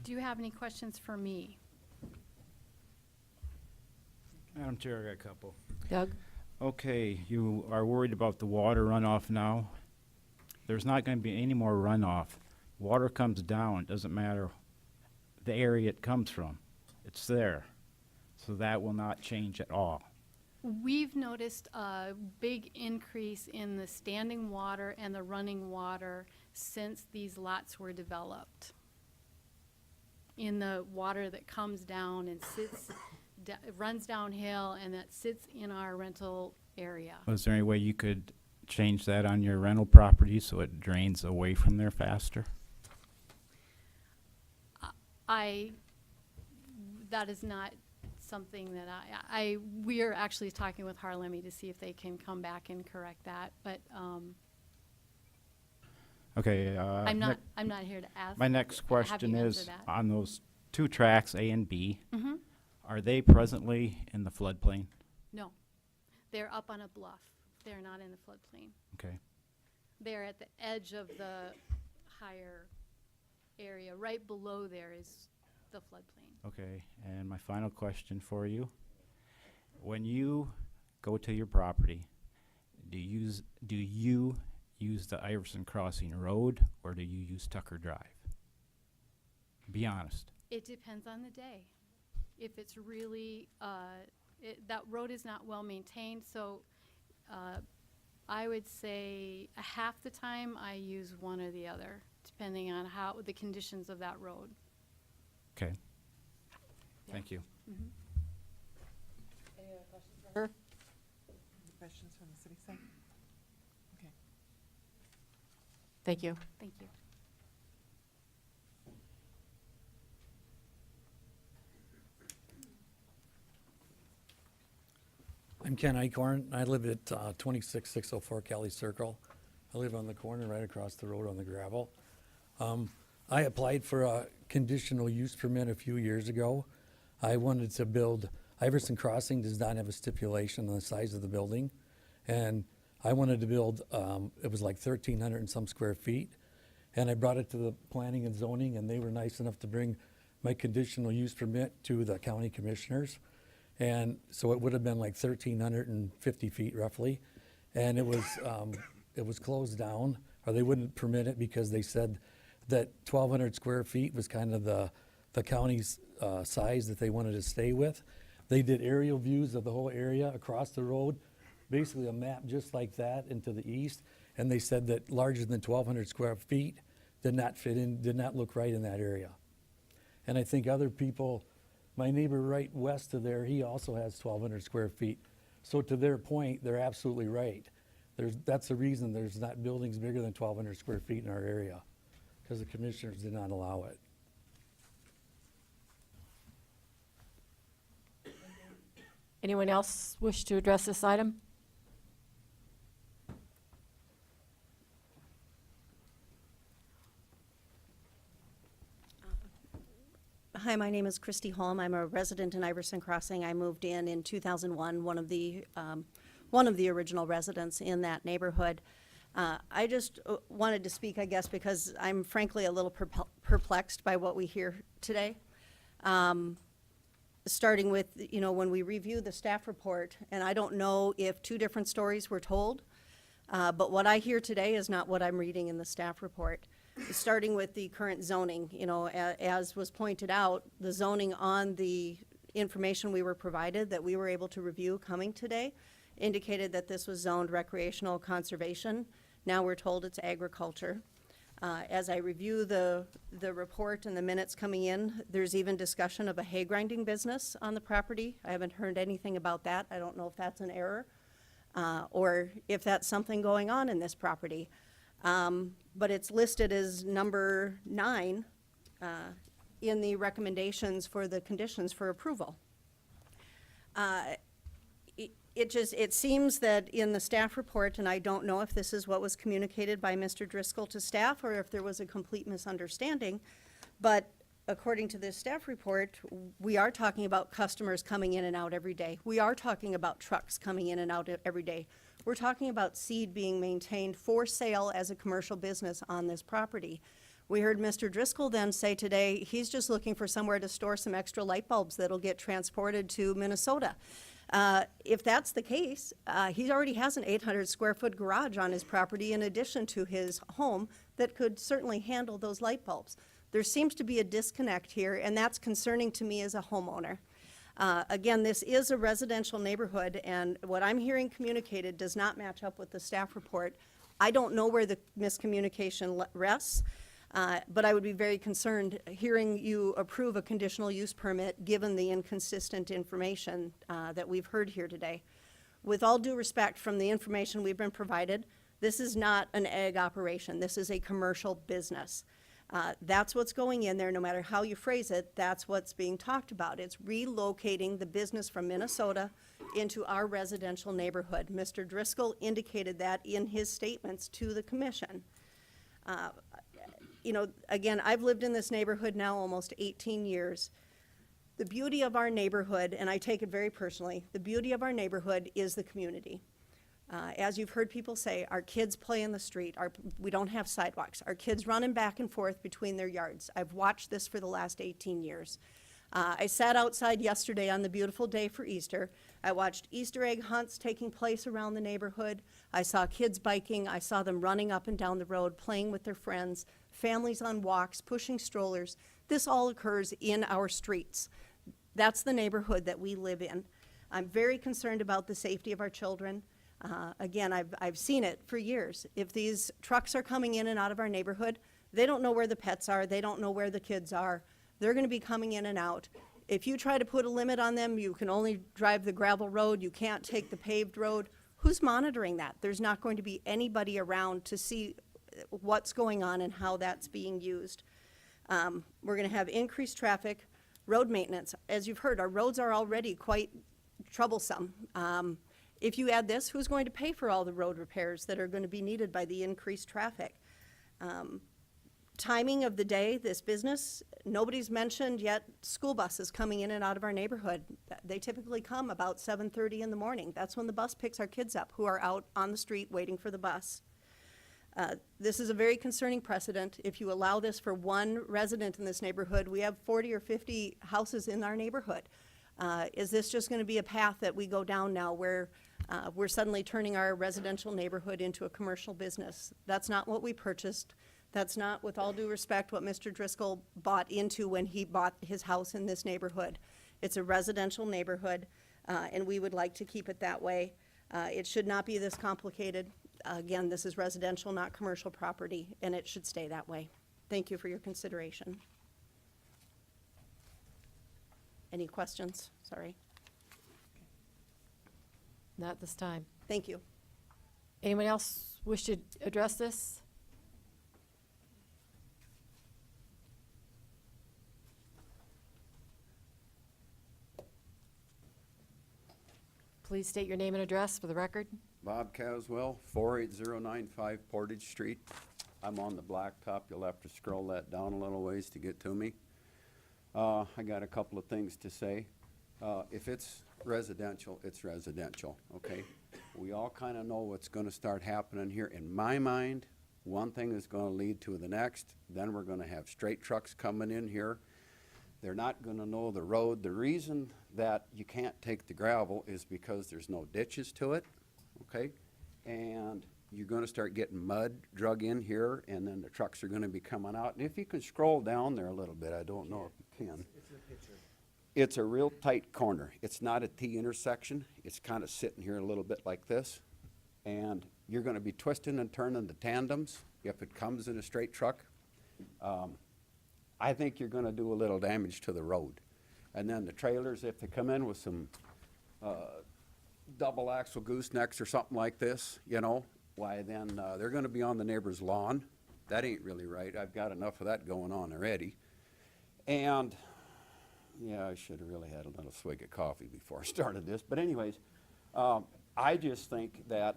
Do you have any questions for me? Madam Chair, I got a couple. Doug? Okay, you are worried about the water runoff now. There's not going to be any more runoff. Water comes down, doesn't matter the area it comes from. It's there. So that will not change at all. We've noticed a big increase in the standing water and the running water since these lots were developed. In the water that comes down and sits, runs downhill, and that sits in our rental area. Was there any way you could change that on your rental property so it drains away from there faster? That is not something that we are actually talking with Harlemi to see if they can come back and correct that, but Okay. I'm not here to ask. My next question answer is, that. on those two tracks, A and B, Mm-hmm. are they presently in the floodplain? No, they're up on a bluff. They're not in the floodplain. Okay. They're at the edge of the higher area. Right below there is the floodplain. Okay, and my final question for you. When you go to your property, do you use the Iverson Crossing Road or do you use Tucker Drive? Be honest. It depends on the day. If it's really, that road is not well maintained, so I would say half the time I use one or the other, depending on how, the conditions of that road. Okay. Thank you. Any other questions for her? Any questions from the city side? Okay. Thank you. Thank you. I'm Ken Icorn. I live at 26604 Kelly Circle. I live on the corner right across the road on the gravel. I applied for a conditional use permit a few years ago. I wanted to build, Iverson Crossing does not have a stipulation on the size of the building. And I wanted to build, it was like 1,300 and some square feet. And I brought it to the planning and zoning, and they were nice enough to bring my conditional use permit to the county commissioners. And so it would have been like 1,350 feet roughly. And it was closed down, or they wouldn't permit it because they said that 1,200 square feet was kind of the county's size that they wanted to stay with. They did aerial views of the whole area across the road, basically a map just like that into the east. And they said that larger than 1,200 square feet did not fit in, did not look right in that area. And I think other people, my neighbor right west of there, he also has 1,200 square feet. So to their point, they're absolutely right. That's the reason there's not buildings bigger than 1,200 square feet in our area, because the commissioners did not allow it. Anyone else wish to address this item? Hi, my name is Christy Holm. I'm a resident in Iverson Crossing. I moved in 2001, one of the original residents in that neighborhood. I just wanted to speak, I guess, because I'm frankly a little perplexed by what we hear today. Starting with, when we review the staff report, and I don't know if two different stories were told, but what I hear today is not what I'm reading in the staff report. Starting with the current zoning, as was pointed out, the zoning on the information we were provided that we were able to review coming today indicated that this was zoned recreational conservation. Now we're told it's agriculture. As I review the report and the minutes coming in, there's even discussion of a hay grinding business on the property. I haven't heard anything about that. I don't know if that's an error or if that's something going on in this property. But it's listed as number 9 in the recommendations for the conditions for approval. It seems that in the staff report, and I don't know if this is what was communicated by Mr. Driscoll to staff or if there was a complete misunderstanding, but according to this staff report, we are talking about customers coming in and out every day. We are talking about trucks coming in and out every day. We're talking about seed being maintained for sale as a commercial business on this property. We heard Mr. Driscoll then say today he's just looking for somewhere to store some extra light bulbs that'll get transported to Minnesota. If that's the case, he already has an 800 square foot garage on his property in addition to his home that could certainly handle those light bulbs. There seems to be a disconnect here, and that's concerning to me as a homeowner. Again, this is a residential neighborhood, and what I'm hearing communicated does not match up with the staff report. I don't know where the miscommunication rests, but I would be very concerned hearing you approve a conditional use permit given the inconsistent information that we've heard here today. With all due respect from the information we've been provided, this is not an ag operation. This is a commercial business. That's what's going in there, no matter how you phrase it, that's what's being talked about. It's relocating the business from Minnesota into our residential neighborhood. Mr. Driscoll indicated that in his statements to the commission. Again, I've lived in this neighborhood now almost 18 years. The beauty of our neighborhood, and I take it very personally, the beauty of our neighborhood is the community. As you've heard people say, our kids play in the street. We don't have sidewalks. Our kids running back and forth between their yards. I've watched this for the last 18 years. I sat outside yesterday on the beautiful day for Easter. I watched Easter egg hunts taking place around the neighborhood. I saw kids biking. I saw them running up and down the road, playing with their friends, families on walks, pushing strollers. This all occurs in our streets. That's the neighborhood that we live in. I'm very concerned about the safety of our children. Again, I've seen it for years. If these trucks are coming in and out of our neighborhood, they don't know where the pets are. They don't know where the kids are. They're going to be coming in and out. If you try to put a limit on them, you can only drive the gravel road. You can't take the paved road. Who's monitoring that? There's not going to be anybody around to see what's going on and how that's being used. We're going to have increased traffic, road maintenance. As you've heard, our roads are already quite troublesome. If you add this, who's going to pay for all the road repairs that are going to be needed by the increased traffic? Timing of the day, this business, nobody's mentioned yet school buses coming in and out of our neighborhood. They typically come about 7:30 in the morning. That's when the bus picks our kids up who are out on the street waiting for the bus. This is a very concerning precedent. If you allow this for one resident in this neighborhood, we have 40 or 50 houses in our neighborhood. Is this just going to be a path that we go down now where we're suddenly turning our residential neighborhood into a commercial business? That's not what we purchased. That's not, with all due respect, what Mr. Driscoll bought into when he bought his house in this neighborhood. It's a residential neighborhood, and we would like to keep it that way. It should not be this complicated. Again, this is residential, not commercial property, and it should stay that way. Thank you for your consideration. Any questions? Sorry. Not this time. Thank you. Anyone else wish to address this? Please state your name and address for the record. Bob Caswell, 48095 Portage Street. I'm on the blacktop. You'll have to scroll that down a little ways to get to me. I got a couple of things to say. If it's residential, it's residential, okay? We all kind of know what's going to start happening here. In my mind, one thing is going to lead to the next. Then we're going to have straight trucks coming in here. They're not going to know the road. The reason that you can't take the gravel is because there's no ditches to it, okay? And you're going to start getting mud drug in here, and then the trucks are going to be coming out. And if you can scroll down there a little bit, I don't know if you can. It's a real tight corner. It's not a T intersection. It's kind of sitting here a little bit like this. And you're going to be twisting and turning the tandems if it comes in a straight truck. I think you're going to do a little damage to the road. And then the trailers, if they come in with some double axle goosenecks or something like this, you know, why then they're going to be on the neighbor's lawn. That ain't really right. I've got enough of that going on already. And yeah, I should have really had a little swig of coffee before I started this. But anyways, I just think that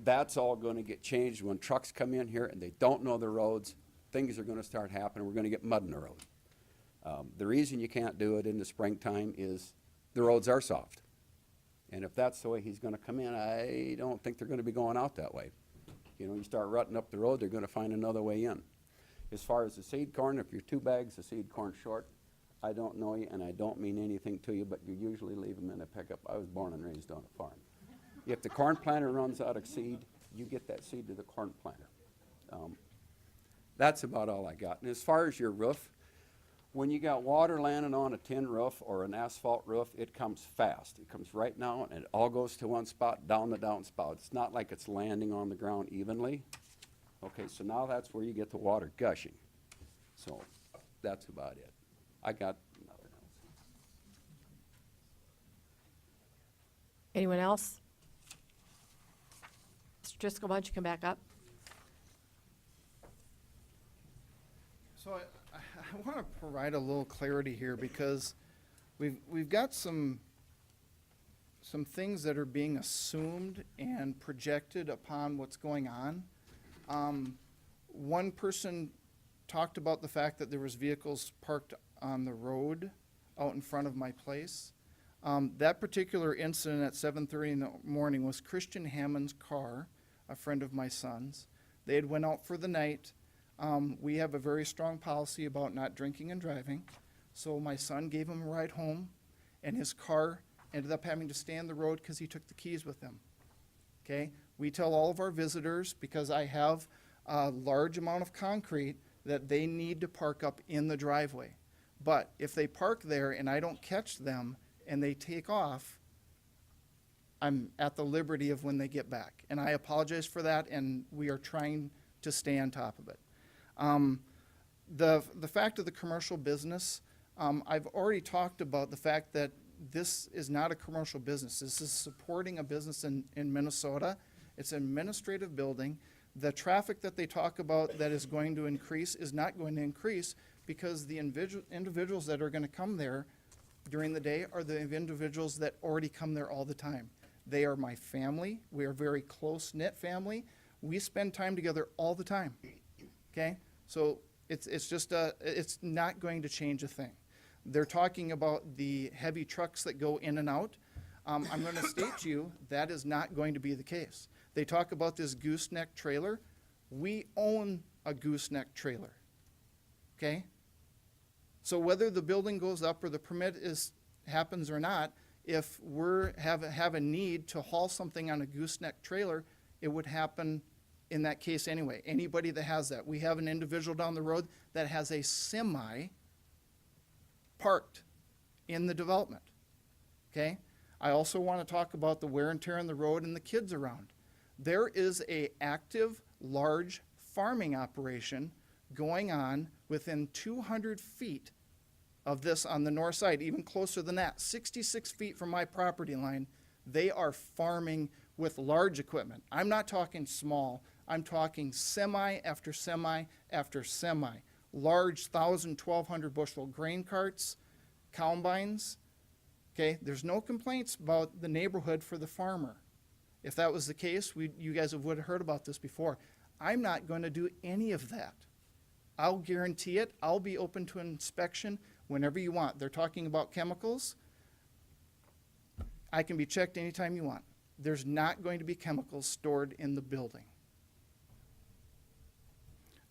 that's all going to get changed when trucks come in here and they don't know the roads. Things are going to start happening. We're going to get mud in the road. The reason you can't do it in the springtime is the roads are soft. And if that's the way he's going to come in, I don't think they're going to be going out that way. You know, you start rutting up the road, they're going to find another way in. As far as the seed corn, if you're 2 bags of seed corn short, I don't know you and I don't mean anything to you, but you usually leave them in a pickup. I was born and raised on a farm. If the corn planter runs out of seed, you get that seed to the corn planter. That's about all I got. And as far as your roof, when you got water landing on a tin roof or an asphalt roof, it comes fast. It comes right now and it all goes to one spot, down the downspout. It's not like it's landing on the ground evenly. Okay, so now that's where you get the water gushing. So that's about it. I got nothing else. Anyone else? Mr. Driscoll, why don't you come back up? So I want to provide a little clarity here because we've got some things that are being assumed and projected upon what's going on. One person talked about the fact that there was vehicles parked on the road out in front of my place. That particular incident at 7:30 in the morning was Christian Hammond's car, a friend of my son's. They had went out for the night. We have a very strong policy about not drinking and driving. So my son gave him a ride home, and his car ended up having to stay on the road because he took the keys with him. Okay? We tell all of our visitors, because I have a large amount of concrete, that they need to park up in the driveway. But if they park there and I don't catch them and they take off, I'm at the liberty of when they get back. And I apologize for that, and we are trying to stay on top of it. The fact of the commercial business, I've already talked about the fact that this is not a commercial business. This is supporting a business in Minnesota. It's an administrative building. The traffic that they talk about that is going to increase is not going to increase because the individuals that are going to come there during the day are the individuals that already come there all the time. They are my family. We are a very close-knit family. We spend time together all the time. Okay? So it's not going to change a thing. They're talking about the heavy trucks that go in and out. I'm going to state to you that is not going to be the case. They talk about this gooseneck trailer. We own a gooseneck trailer. Okay? So whether the building goes up or the permit happens or not, if we have a need to haul something on a gooseneck trailer, it would happen in that case anyway. Anybody that has that. We have an individual down the road that has a semi parked in the development. Okay? I also want to talk about the wear and tear on the road and the kids around. There is a active, large farming operation going on within 200 feet of this on the north side, even closer than that, 66 feet from my property line. They are farming with large equipment. I'm not talking small. I'm talking semi after semi after semi. Large 1,000, 1,200 bushel grain carts, combines. Okay, there's no complaints about the neighborhood for the farmer. If that was the case, you guys would have heard about this before. I'm not going to do any of that. I'll guarantee it. I'll be open to inspection whenever you want. They're talking about chemicals. I can be checked anytime you want. There's not going to be chemicals stored in the building.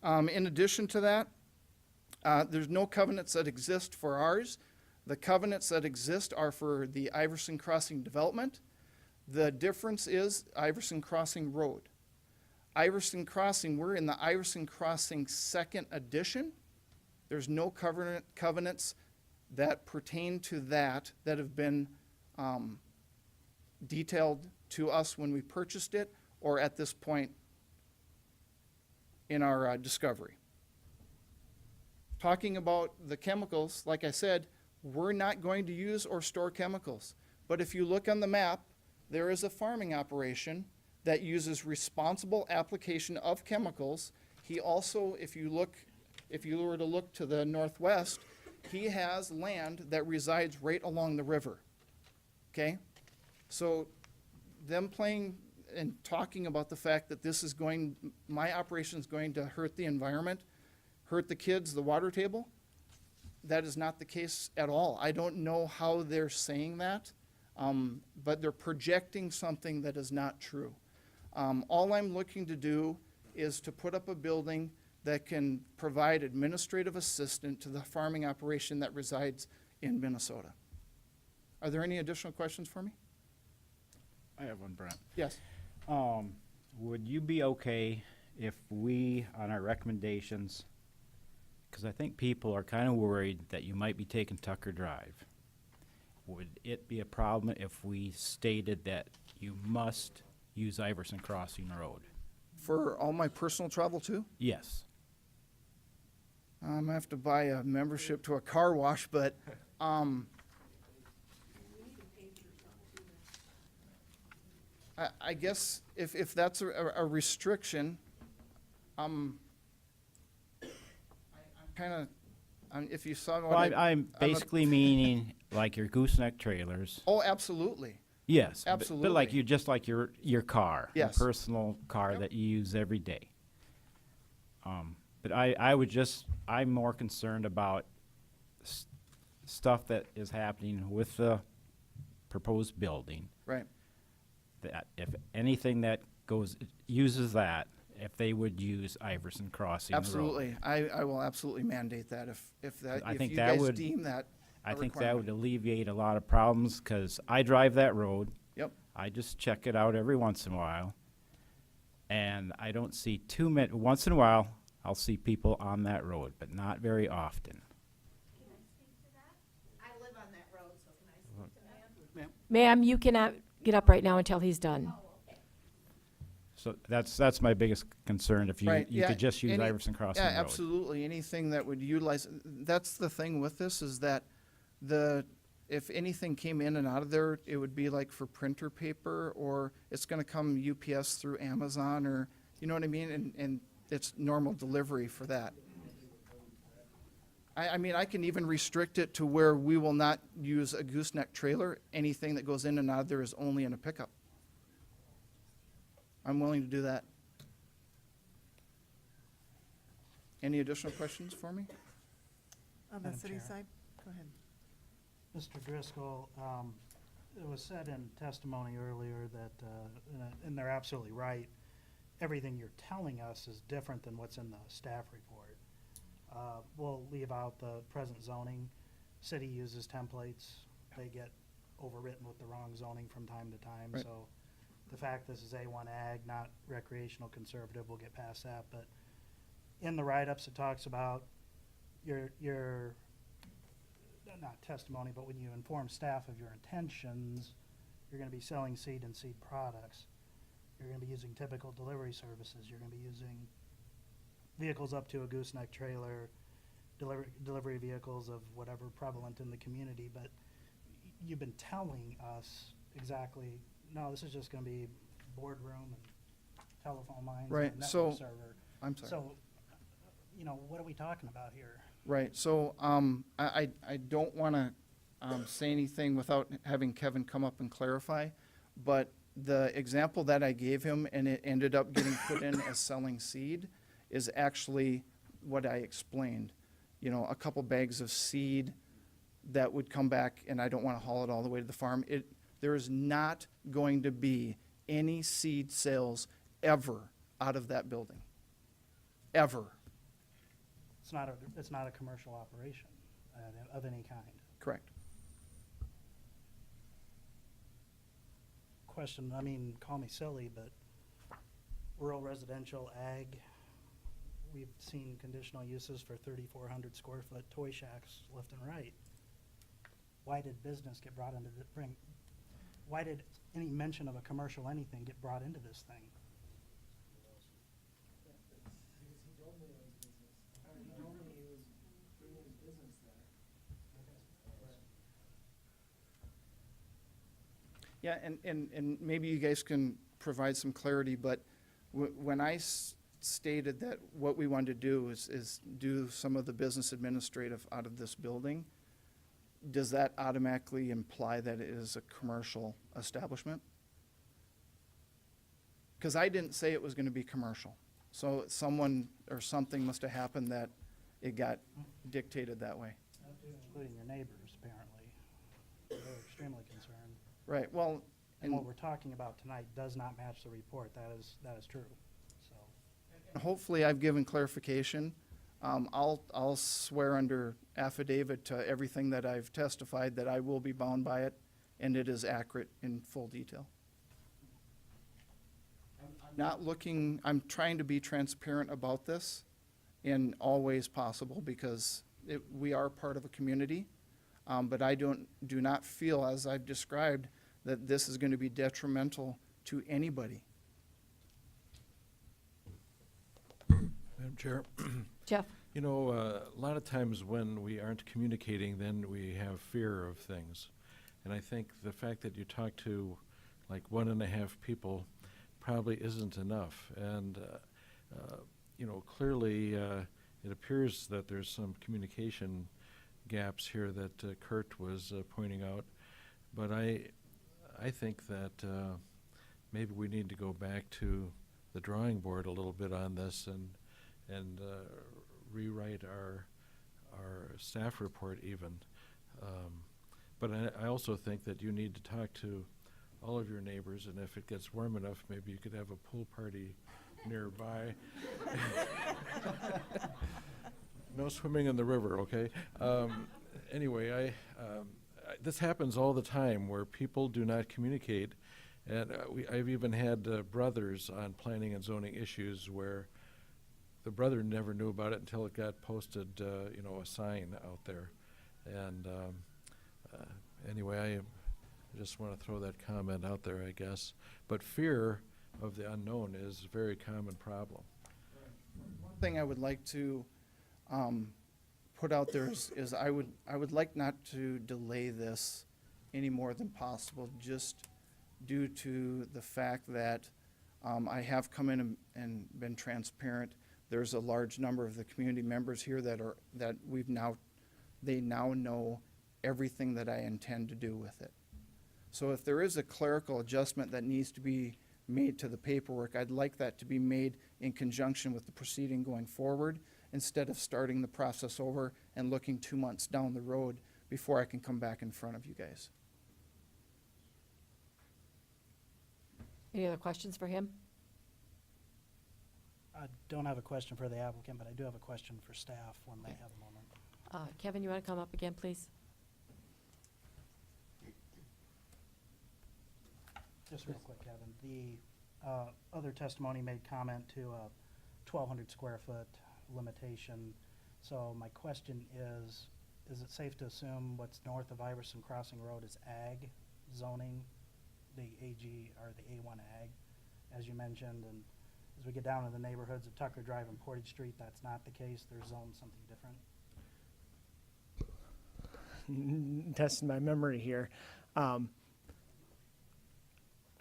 In addition to that, there's no covenants that exist for ours. The covenants that exist are for the Iverson Crossing development. The difference is Iverson Crossing Road. Iverson Crossing, we're in the Iverson Crossing second edition. There's no covenants that pertain to that have been detailed to us when we purchased it or at this point in our discovery. Talking about the chemicals, like I said, we're not going to use or store chemicals. But if you look on the map, there is a farming operation that uses responsible application of chemicals. He also, if you were to look to the northwest, he has land that resides right along the river. Okay? So them playing and talking about the fact that my operation is going to hurt the environment, hurt the kids, the water table, that is not the case at all. I don't know how they're saying that, but they're projecting something that is not true. All I'm looking to do is to put up a building that can provide administrative assistance to the farming operation that resides in Minnesota. Are there any additional questions for me? I have one, Brent. Yes. Would you be okay if we, on our recommendations, because I think people are kind of worried that you might be taking Tucker Drive. Would it be a problem if we stated that you must use Iverson Crossing Road? For all my personal travel too? Yes. I'm gonna have to buy a membership to a car wash, but I guess if that's a restriction, I'm kind of, if you saw what Well, I'm basically meaning like your gooseneck trailers. Oh, absolutely. Yes. Absolutely. But like just like your car. Yes. Your personal car that you use every day. But I'm more concerned about stuff that is happening with the proposed building, Right. that if anything that uses that, if they would use Iverson Crossing Road. Absolutely. I will absolutely mandate that if I if think you that guys would- deem that I a think that requirement. would alleviate a lot of problems, because I drive that road. Yep. I just check it out every once in a while, and I don't see too many. Once in a while, I'll see people on that road, but not very often. Ma'am, you cannot get up right now until he's done. So that's my biggest concern, if you Right, yeah, could just use any- Iverson Crossing Road. Yeah, absolutely. Anything that would utilize, that's the thing with this, is that if anything came in and out of there, it would be like for printer paper, or it's gonna come UPS through Amazon, or, you know what I mean? And it's normal delivery for that. I mean, I can even restrict it to where we will not use a gooseneck trailer. Anything that goes in and out of there is only in a pickup. I'm willing to do that. Any additional questions for me? On the Madam city Chair. side? Go ahead. Mr. Driscoll, it was said in testimony earlier that, and they're absolutely right, everything you're telling us is different than what's in the staff report. We'll leave out the present zoning. City uses templates. They get overwritten with the wrong zoning from time to time. Right. So the fact this is A1 ag, not recreational conservative, we'll get past that. But in the write-ups, it talks about your not testimony, but when you inform staff of your intentions, you're going to be selling seed and seed products. You're going to be using typical delivery services. You're going to be using vehicles up to a gooseneck trailer, delivery vehicles of whatever prevalent in the community. But you've been telling us exactly, no, this is just going to be boardroom and telephone lines Right, and a so- network server. I'm sorry. So, what are we talking about here? Right, so, I don't wanna, say anything without having Kevin come up and clarify, but the example that I gave him, and it ended up getting put in as selling seed, is actually what I explained. You know, a couple bags of seed that would come back, and I don't wanna haul it all the way to the farm. There is not going to be any seed sales ever out of that building. Ever. It's not a commercial operation of any kind. Correct. Question, call me silly, but rural residential ag, we've seen conditional uses for 3,400 square foot toy shacks left and right. Why did business get brought into the ring? Why did any mention of a commercial anything get brought into this thing? Yeah, and maybe you guys can provide some clarity, but when I stated that what we wanted to do is do some of the business administrative out of this building, does that automatically imply that it is a commercial establishment? Because I didn't say it was gonna be commercial. So someone or something must have happened that it got dictated that way. Including your neighbors, apparently. They're extremely concerned. Right, well, And what we're talking about tonight does not match the report. That is true, so. hopefully I've given clarification. I'll swear under affidavit to everything that I've testified that I will be bound by it, and it is accurate in full detail. I'm trying to be transparent about this in all ways possible, because we are part of a community. But I do not feel, as I've described, that this is going to be detrimental to anybody. Madam Chair, Jeff? you know, a lot of times when we aren't communicating, then we have fear of things. And I think the fact that you talk to like 1.5 people probably isn't enough. And, clearly it appears that there's some communication gaps here that Kurt was pointing out. But I think that maybe we need to go back to the drawing board a little bit on this and rewrite our staff report even. But I also think that you need to talk to all of your neighbors, and if it gets warm enough, maybe you could have a pool party nearby. No swimming in the river, okay? Anyway, this happens all the time where people do not communicate. And I've even had brothers on planning and zoning issues where the brother never knew about it until it got posted, you know, a sign out there. And anyway, I just want to throw that comment out there, I guess. But fear of the unknown is a very common problem. One thing I would like to put out there is I would like not to delay this any more than possible, just due to the fact that I have come in and been transparent. There's a large number of the community members here that they now know everything that I intend to do with it. So if there is a clerical adjustment that needs to be made to the paperwork, I'd like that to be made in conjunction with the proceeding going forward, instead of starting the process over and looking 2 months down the road before I can come back in front of you guys. Any other questions for him? I don't have a question for the applicant, but I do have a question for staff when they have a moment. Kevin, you want to come up again, please? Just real quick, Kevin, the other testimony made comment to a 1,200 square foot limitation. So my question is it safe to assume what's north of Iverson Crossing Road is ag zoning, the AG or the A1 ag, as you mentioned? And as we get down to the neighborhoods of Tucker Drive and Portage Street, that's not the case. They're zoned something different. Testing my memory here.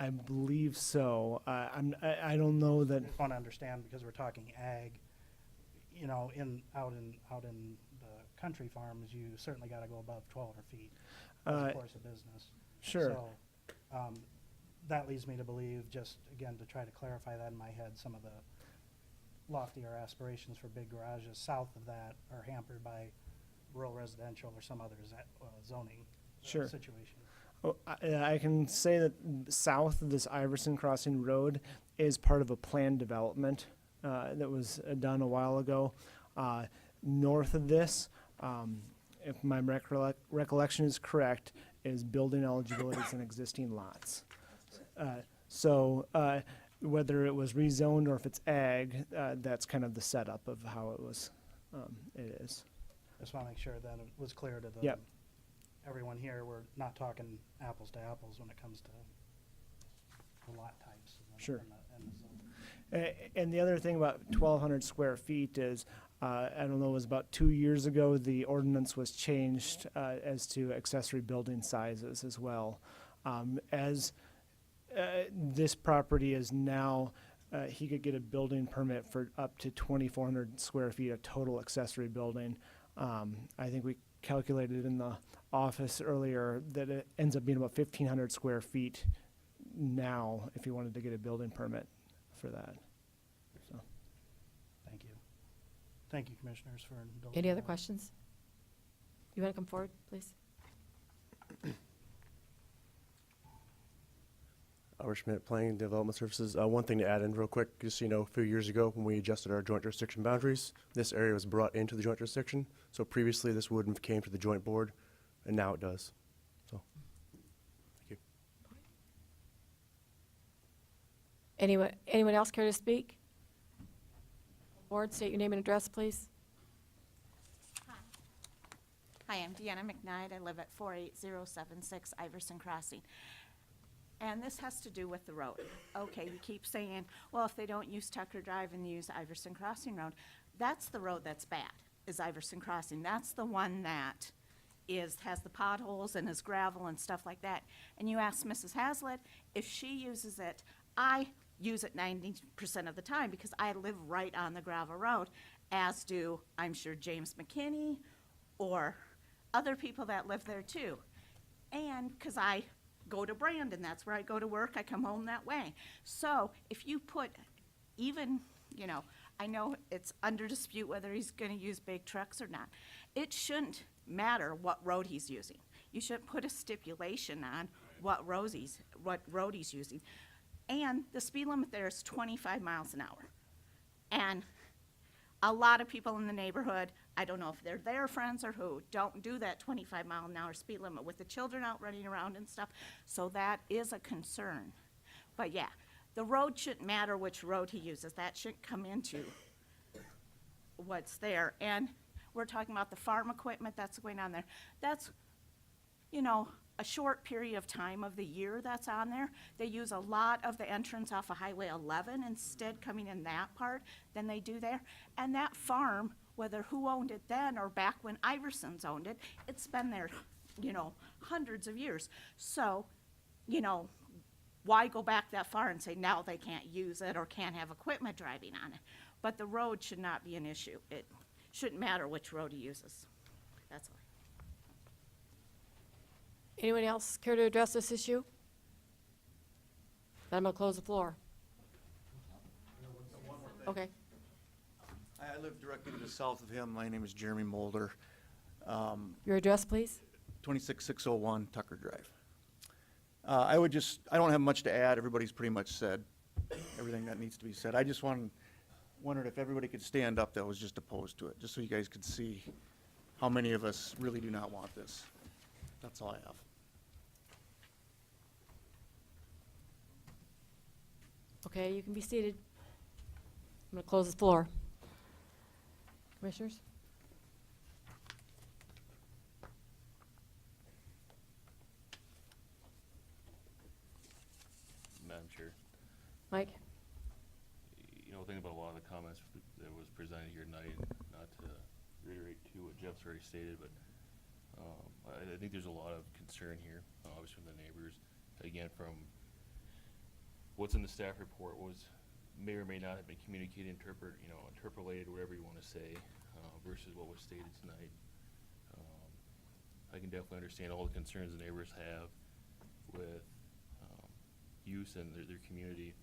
I believe so. I don't know that. I just want to understand, because we're talking ag, you know, out in the country farms, you certainly got to go above 1,200 feet as a course of business. Sure. So that leads me to believe, just again to try to clarify that in my head, some of the loftier aspirations for big garages south of that are hampered by rural residential or some other zoning Sure. situation. Oh, I can say that south of this Iverson Crossing Road is part of a planned development that was done a while ago. North of this, if my recollection is correct, is building eligibilities in existing lots. So whether it was rezoned or if it's ag, that's kind of the setup of how it was. It is. I just want to make sure that it was clear to the Yep. everyone here, we're not talking apples to apples when it comes to the lot types. Sure. And the zone. And the other thing about 1,200 square feet is, I don't know, it was about 2 years ago, the ordinance was changed as to accessory building sizes as well. As this property is now, he could get a building permit for up to 2,400 square feet of total accessory building. I think we calculated in the office earlier that it ends up being about 1,500 square feet now if you wanted to get a building permit for that. So. Thank you. Thank you, commissioners, for indulging. Any other that. questions? You want to come forward, please? Albert Schmidt, Planning and Development Services. One thing to add in real quick, just so you know, a few years ago when we adjusted our joint jurisdiction boundaries, this area was brought into the joint jurisdiction. So previously this wouldn't have came to the joint board, and now it does. So, thank you. Anyone else care to speak? Board, state your name and address, please. Hi, I'm Deanna McKnight. I live at 48076 Iverson Crossing. And this has to do with the road. Okay, you keep saying, well, if they don't use Tucker Drive and they use Iverson Crossing Road, that's the road that's bad, is Iverson Crossing. That's the one that has the potholes and is gravel and stuff like that. And you ask Mrs. Hazlitt if she uses it. I use it 90% of the time because I live right on the gravel road, as do, I'm sure, James McKinney or other people that live there too. And because I go to Brandon, that's where I go to work, I come home that way. So if you put even, you know, I know it's under dispute whether he's going to use big trucks or not. It shouldn't matter what road he's using. You shouldn't put a stipulation on what road he's using. And the speed limit there is 25 miles an hour. And a lot of people in the neighborhood, I don't know if they're their friends or who, don't do that 25-mile-an-hour speed limit with the children out running around and stuff. So that is a concern. But yeah, the road shouldn't matter which road he uses. That shouldn't come into what's there. And we're talking about the farm equipment that's going on there. That's, you know, a short period of time of the year that's on there. They use a lot of the entrance off of Highway 11 instead coming in that part than they do there. And that farm, whether who owned it then or back when Iversons owned it, it's been there, you know, hundreds of years. So, you know, why go back that far and say now they can't use it or can't have equipment driving on it? But the road should not be an issue. It shouldn't matter which road he uses. That's all. Anyone else care to address this issue? Then I'm gonna close the floor. Okay. I live directly to the south of him. My name is Jeremy Mulder. Your address, please? 26601 Tucker Drive. I don't have much to add. Everybody's pretty much said everything that needs to be said. I just wondered if everybody could stand up that was just opposed to it, just so you guys could see how many of us really do not want this. That's all I have. Okay, you can be seated. I'm gonna close the floor. Commissioners? Madam Chair, Mike? you know, thinking about a lot of the comments that was presented here tonight, not to reiterate too what Jeff's already stated, but I think there's a lot of concern here, obviously from the neighbors. Again, from what's in the staff report may or may not have been communicated, interpolated, whatever you want to say, versus what was stated tonight. I can definitely understand all the concerns the neighbors have with use in their community.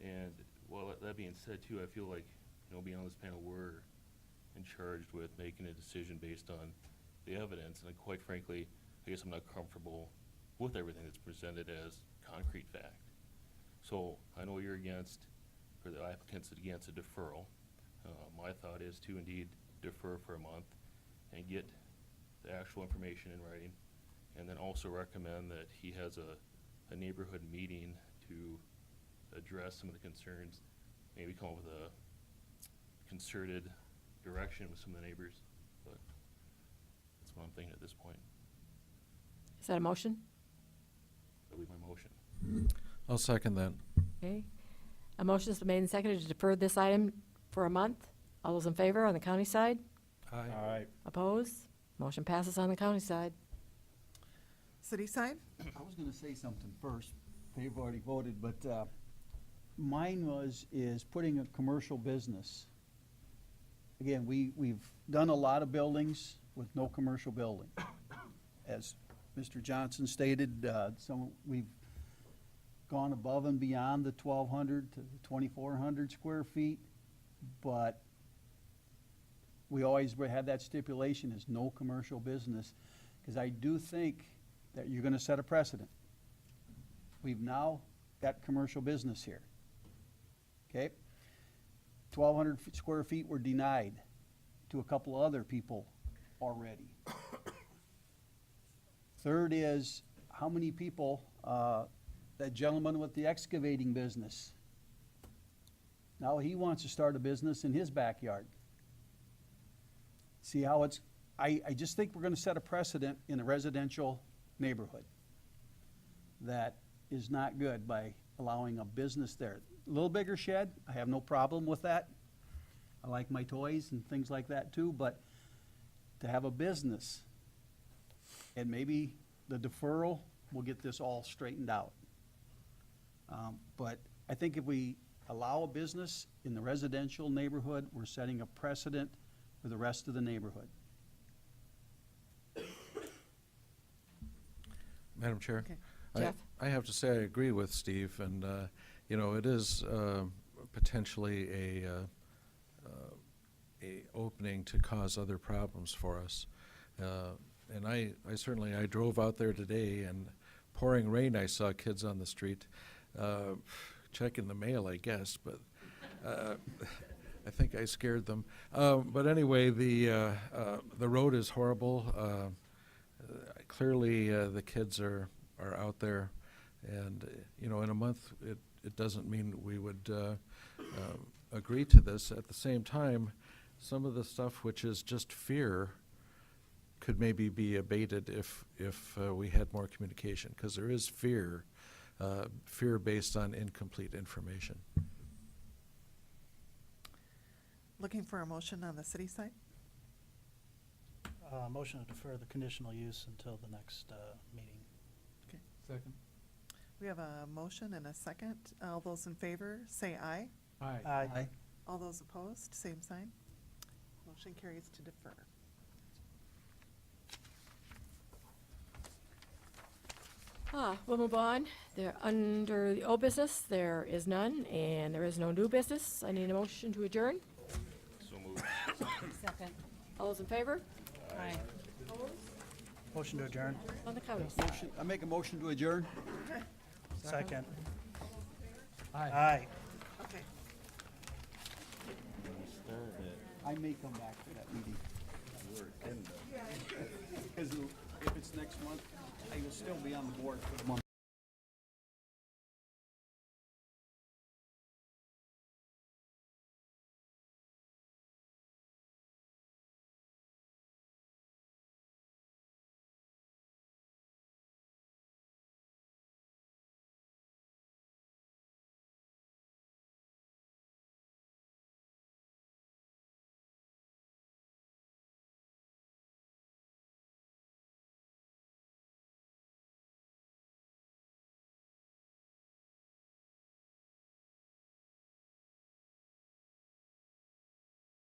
And well, that being said too, I feel like, being on this panel, we're charged with making a decision based on the evidence, and quite frankly, I guess I'm not comfortable with everything that's presented as concrete fact. So I know you're against, or the applicant's against a deferral. My thought is to indeed defer for a month and get the actual information in writing, and then also recommend that he has a neighborhood meeting to address some of the concerns, maybe come up with a concerted direction with some of the neighbors. But that's what I'm thinking at this point. Is that a motion? That'll be my motion. I'll second that. Okay. A motion has been made and seconded to defer this item for a month. All those in favor on the county side? Aye. Opposed? Motion passes on the county side. City side? I was gonna say something first. They've already voted, but mine is putting a commercial business. Again, we've done a lot of buildings with no commercial building. As Mr. Johnson stated, we've gone above and beyond the 1,200 to the 2,400 square feet, but we always had that stipulation is no commercial business, because I do think that you're gonna set a precedent. We've now got commercial business here, okay? 1,200 square feet were denied to a couple other people already. Third is, how many people, that gentleman with the excavating business, now he wants to start a business in his backyard. See how I just think we're gonna set a precedent in a residential neighborhood that is not good by allowing a business there. A little bigger shed, I have no problem with that. I like my toys and things like that too, but to have a business, and maybe the deferral will get this all straightened out. But I think if we allow a business in the residential neighborhood, we're setting a precedent for the rest of the neighborhood. Madam Chair? Okay. Jeff? I have to say I agree with Steve, and, it is potentially a opening to cause other problems for us. And I certainly, I drove out there today, and pouring rain, I saw kids on the street, checking the mail, I guess, but I think I scared them. But anyway, the road is horrible. Clearly, the kids are out there, and, you know, in a month, it doesn't mean we would agree to this. At the same time, some of the stuff which is just fear could maybe be abated if we had more communication, because there is fear based on incomplete information. Looking for a motion on the city side? Motion to defer the conditional use until the next meeting. Second. We have a motion and a second. All those in favor, say aye. Aye. Aye. All those opposed, same sign. Motion carries to defer. We'll move on. There, under the old business, there is none, and there is no new business. I need a motion to adjourn. So moved. Second. All those in favor? Aye. Motion to adjourn. On the county side. I make a motion to adjourn? Second. Aye. Aye. Okay. I may come back to that meeting. Because if it's next month, I will still be on the board for the month.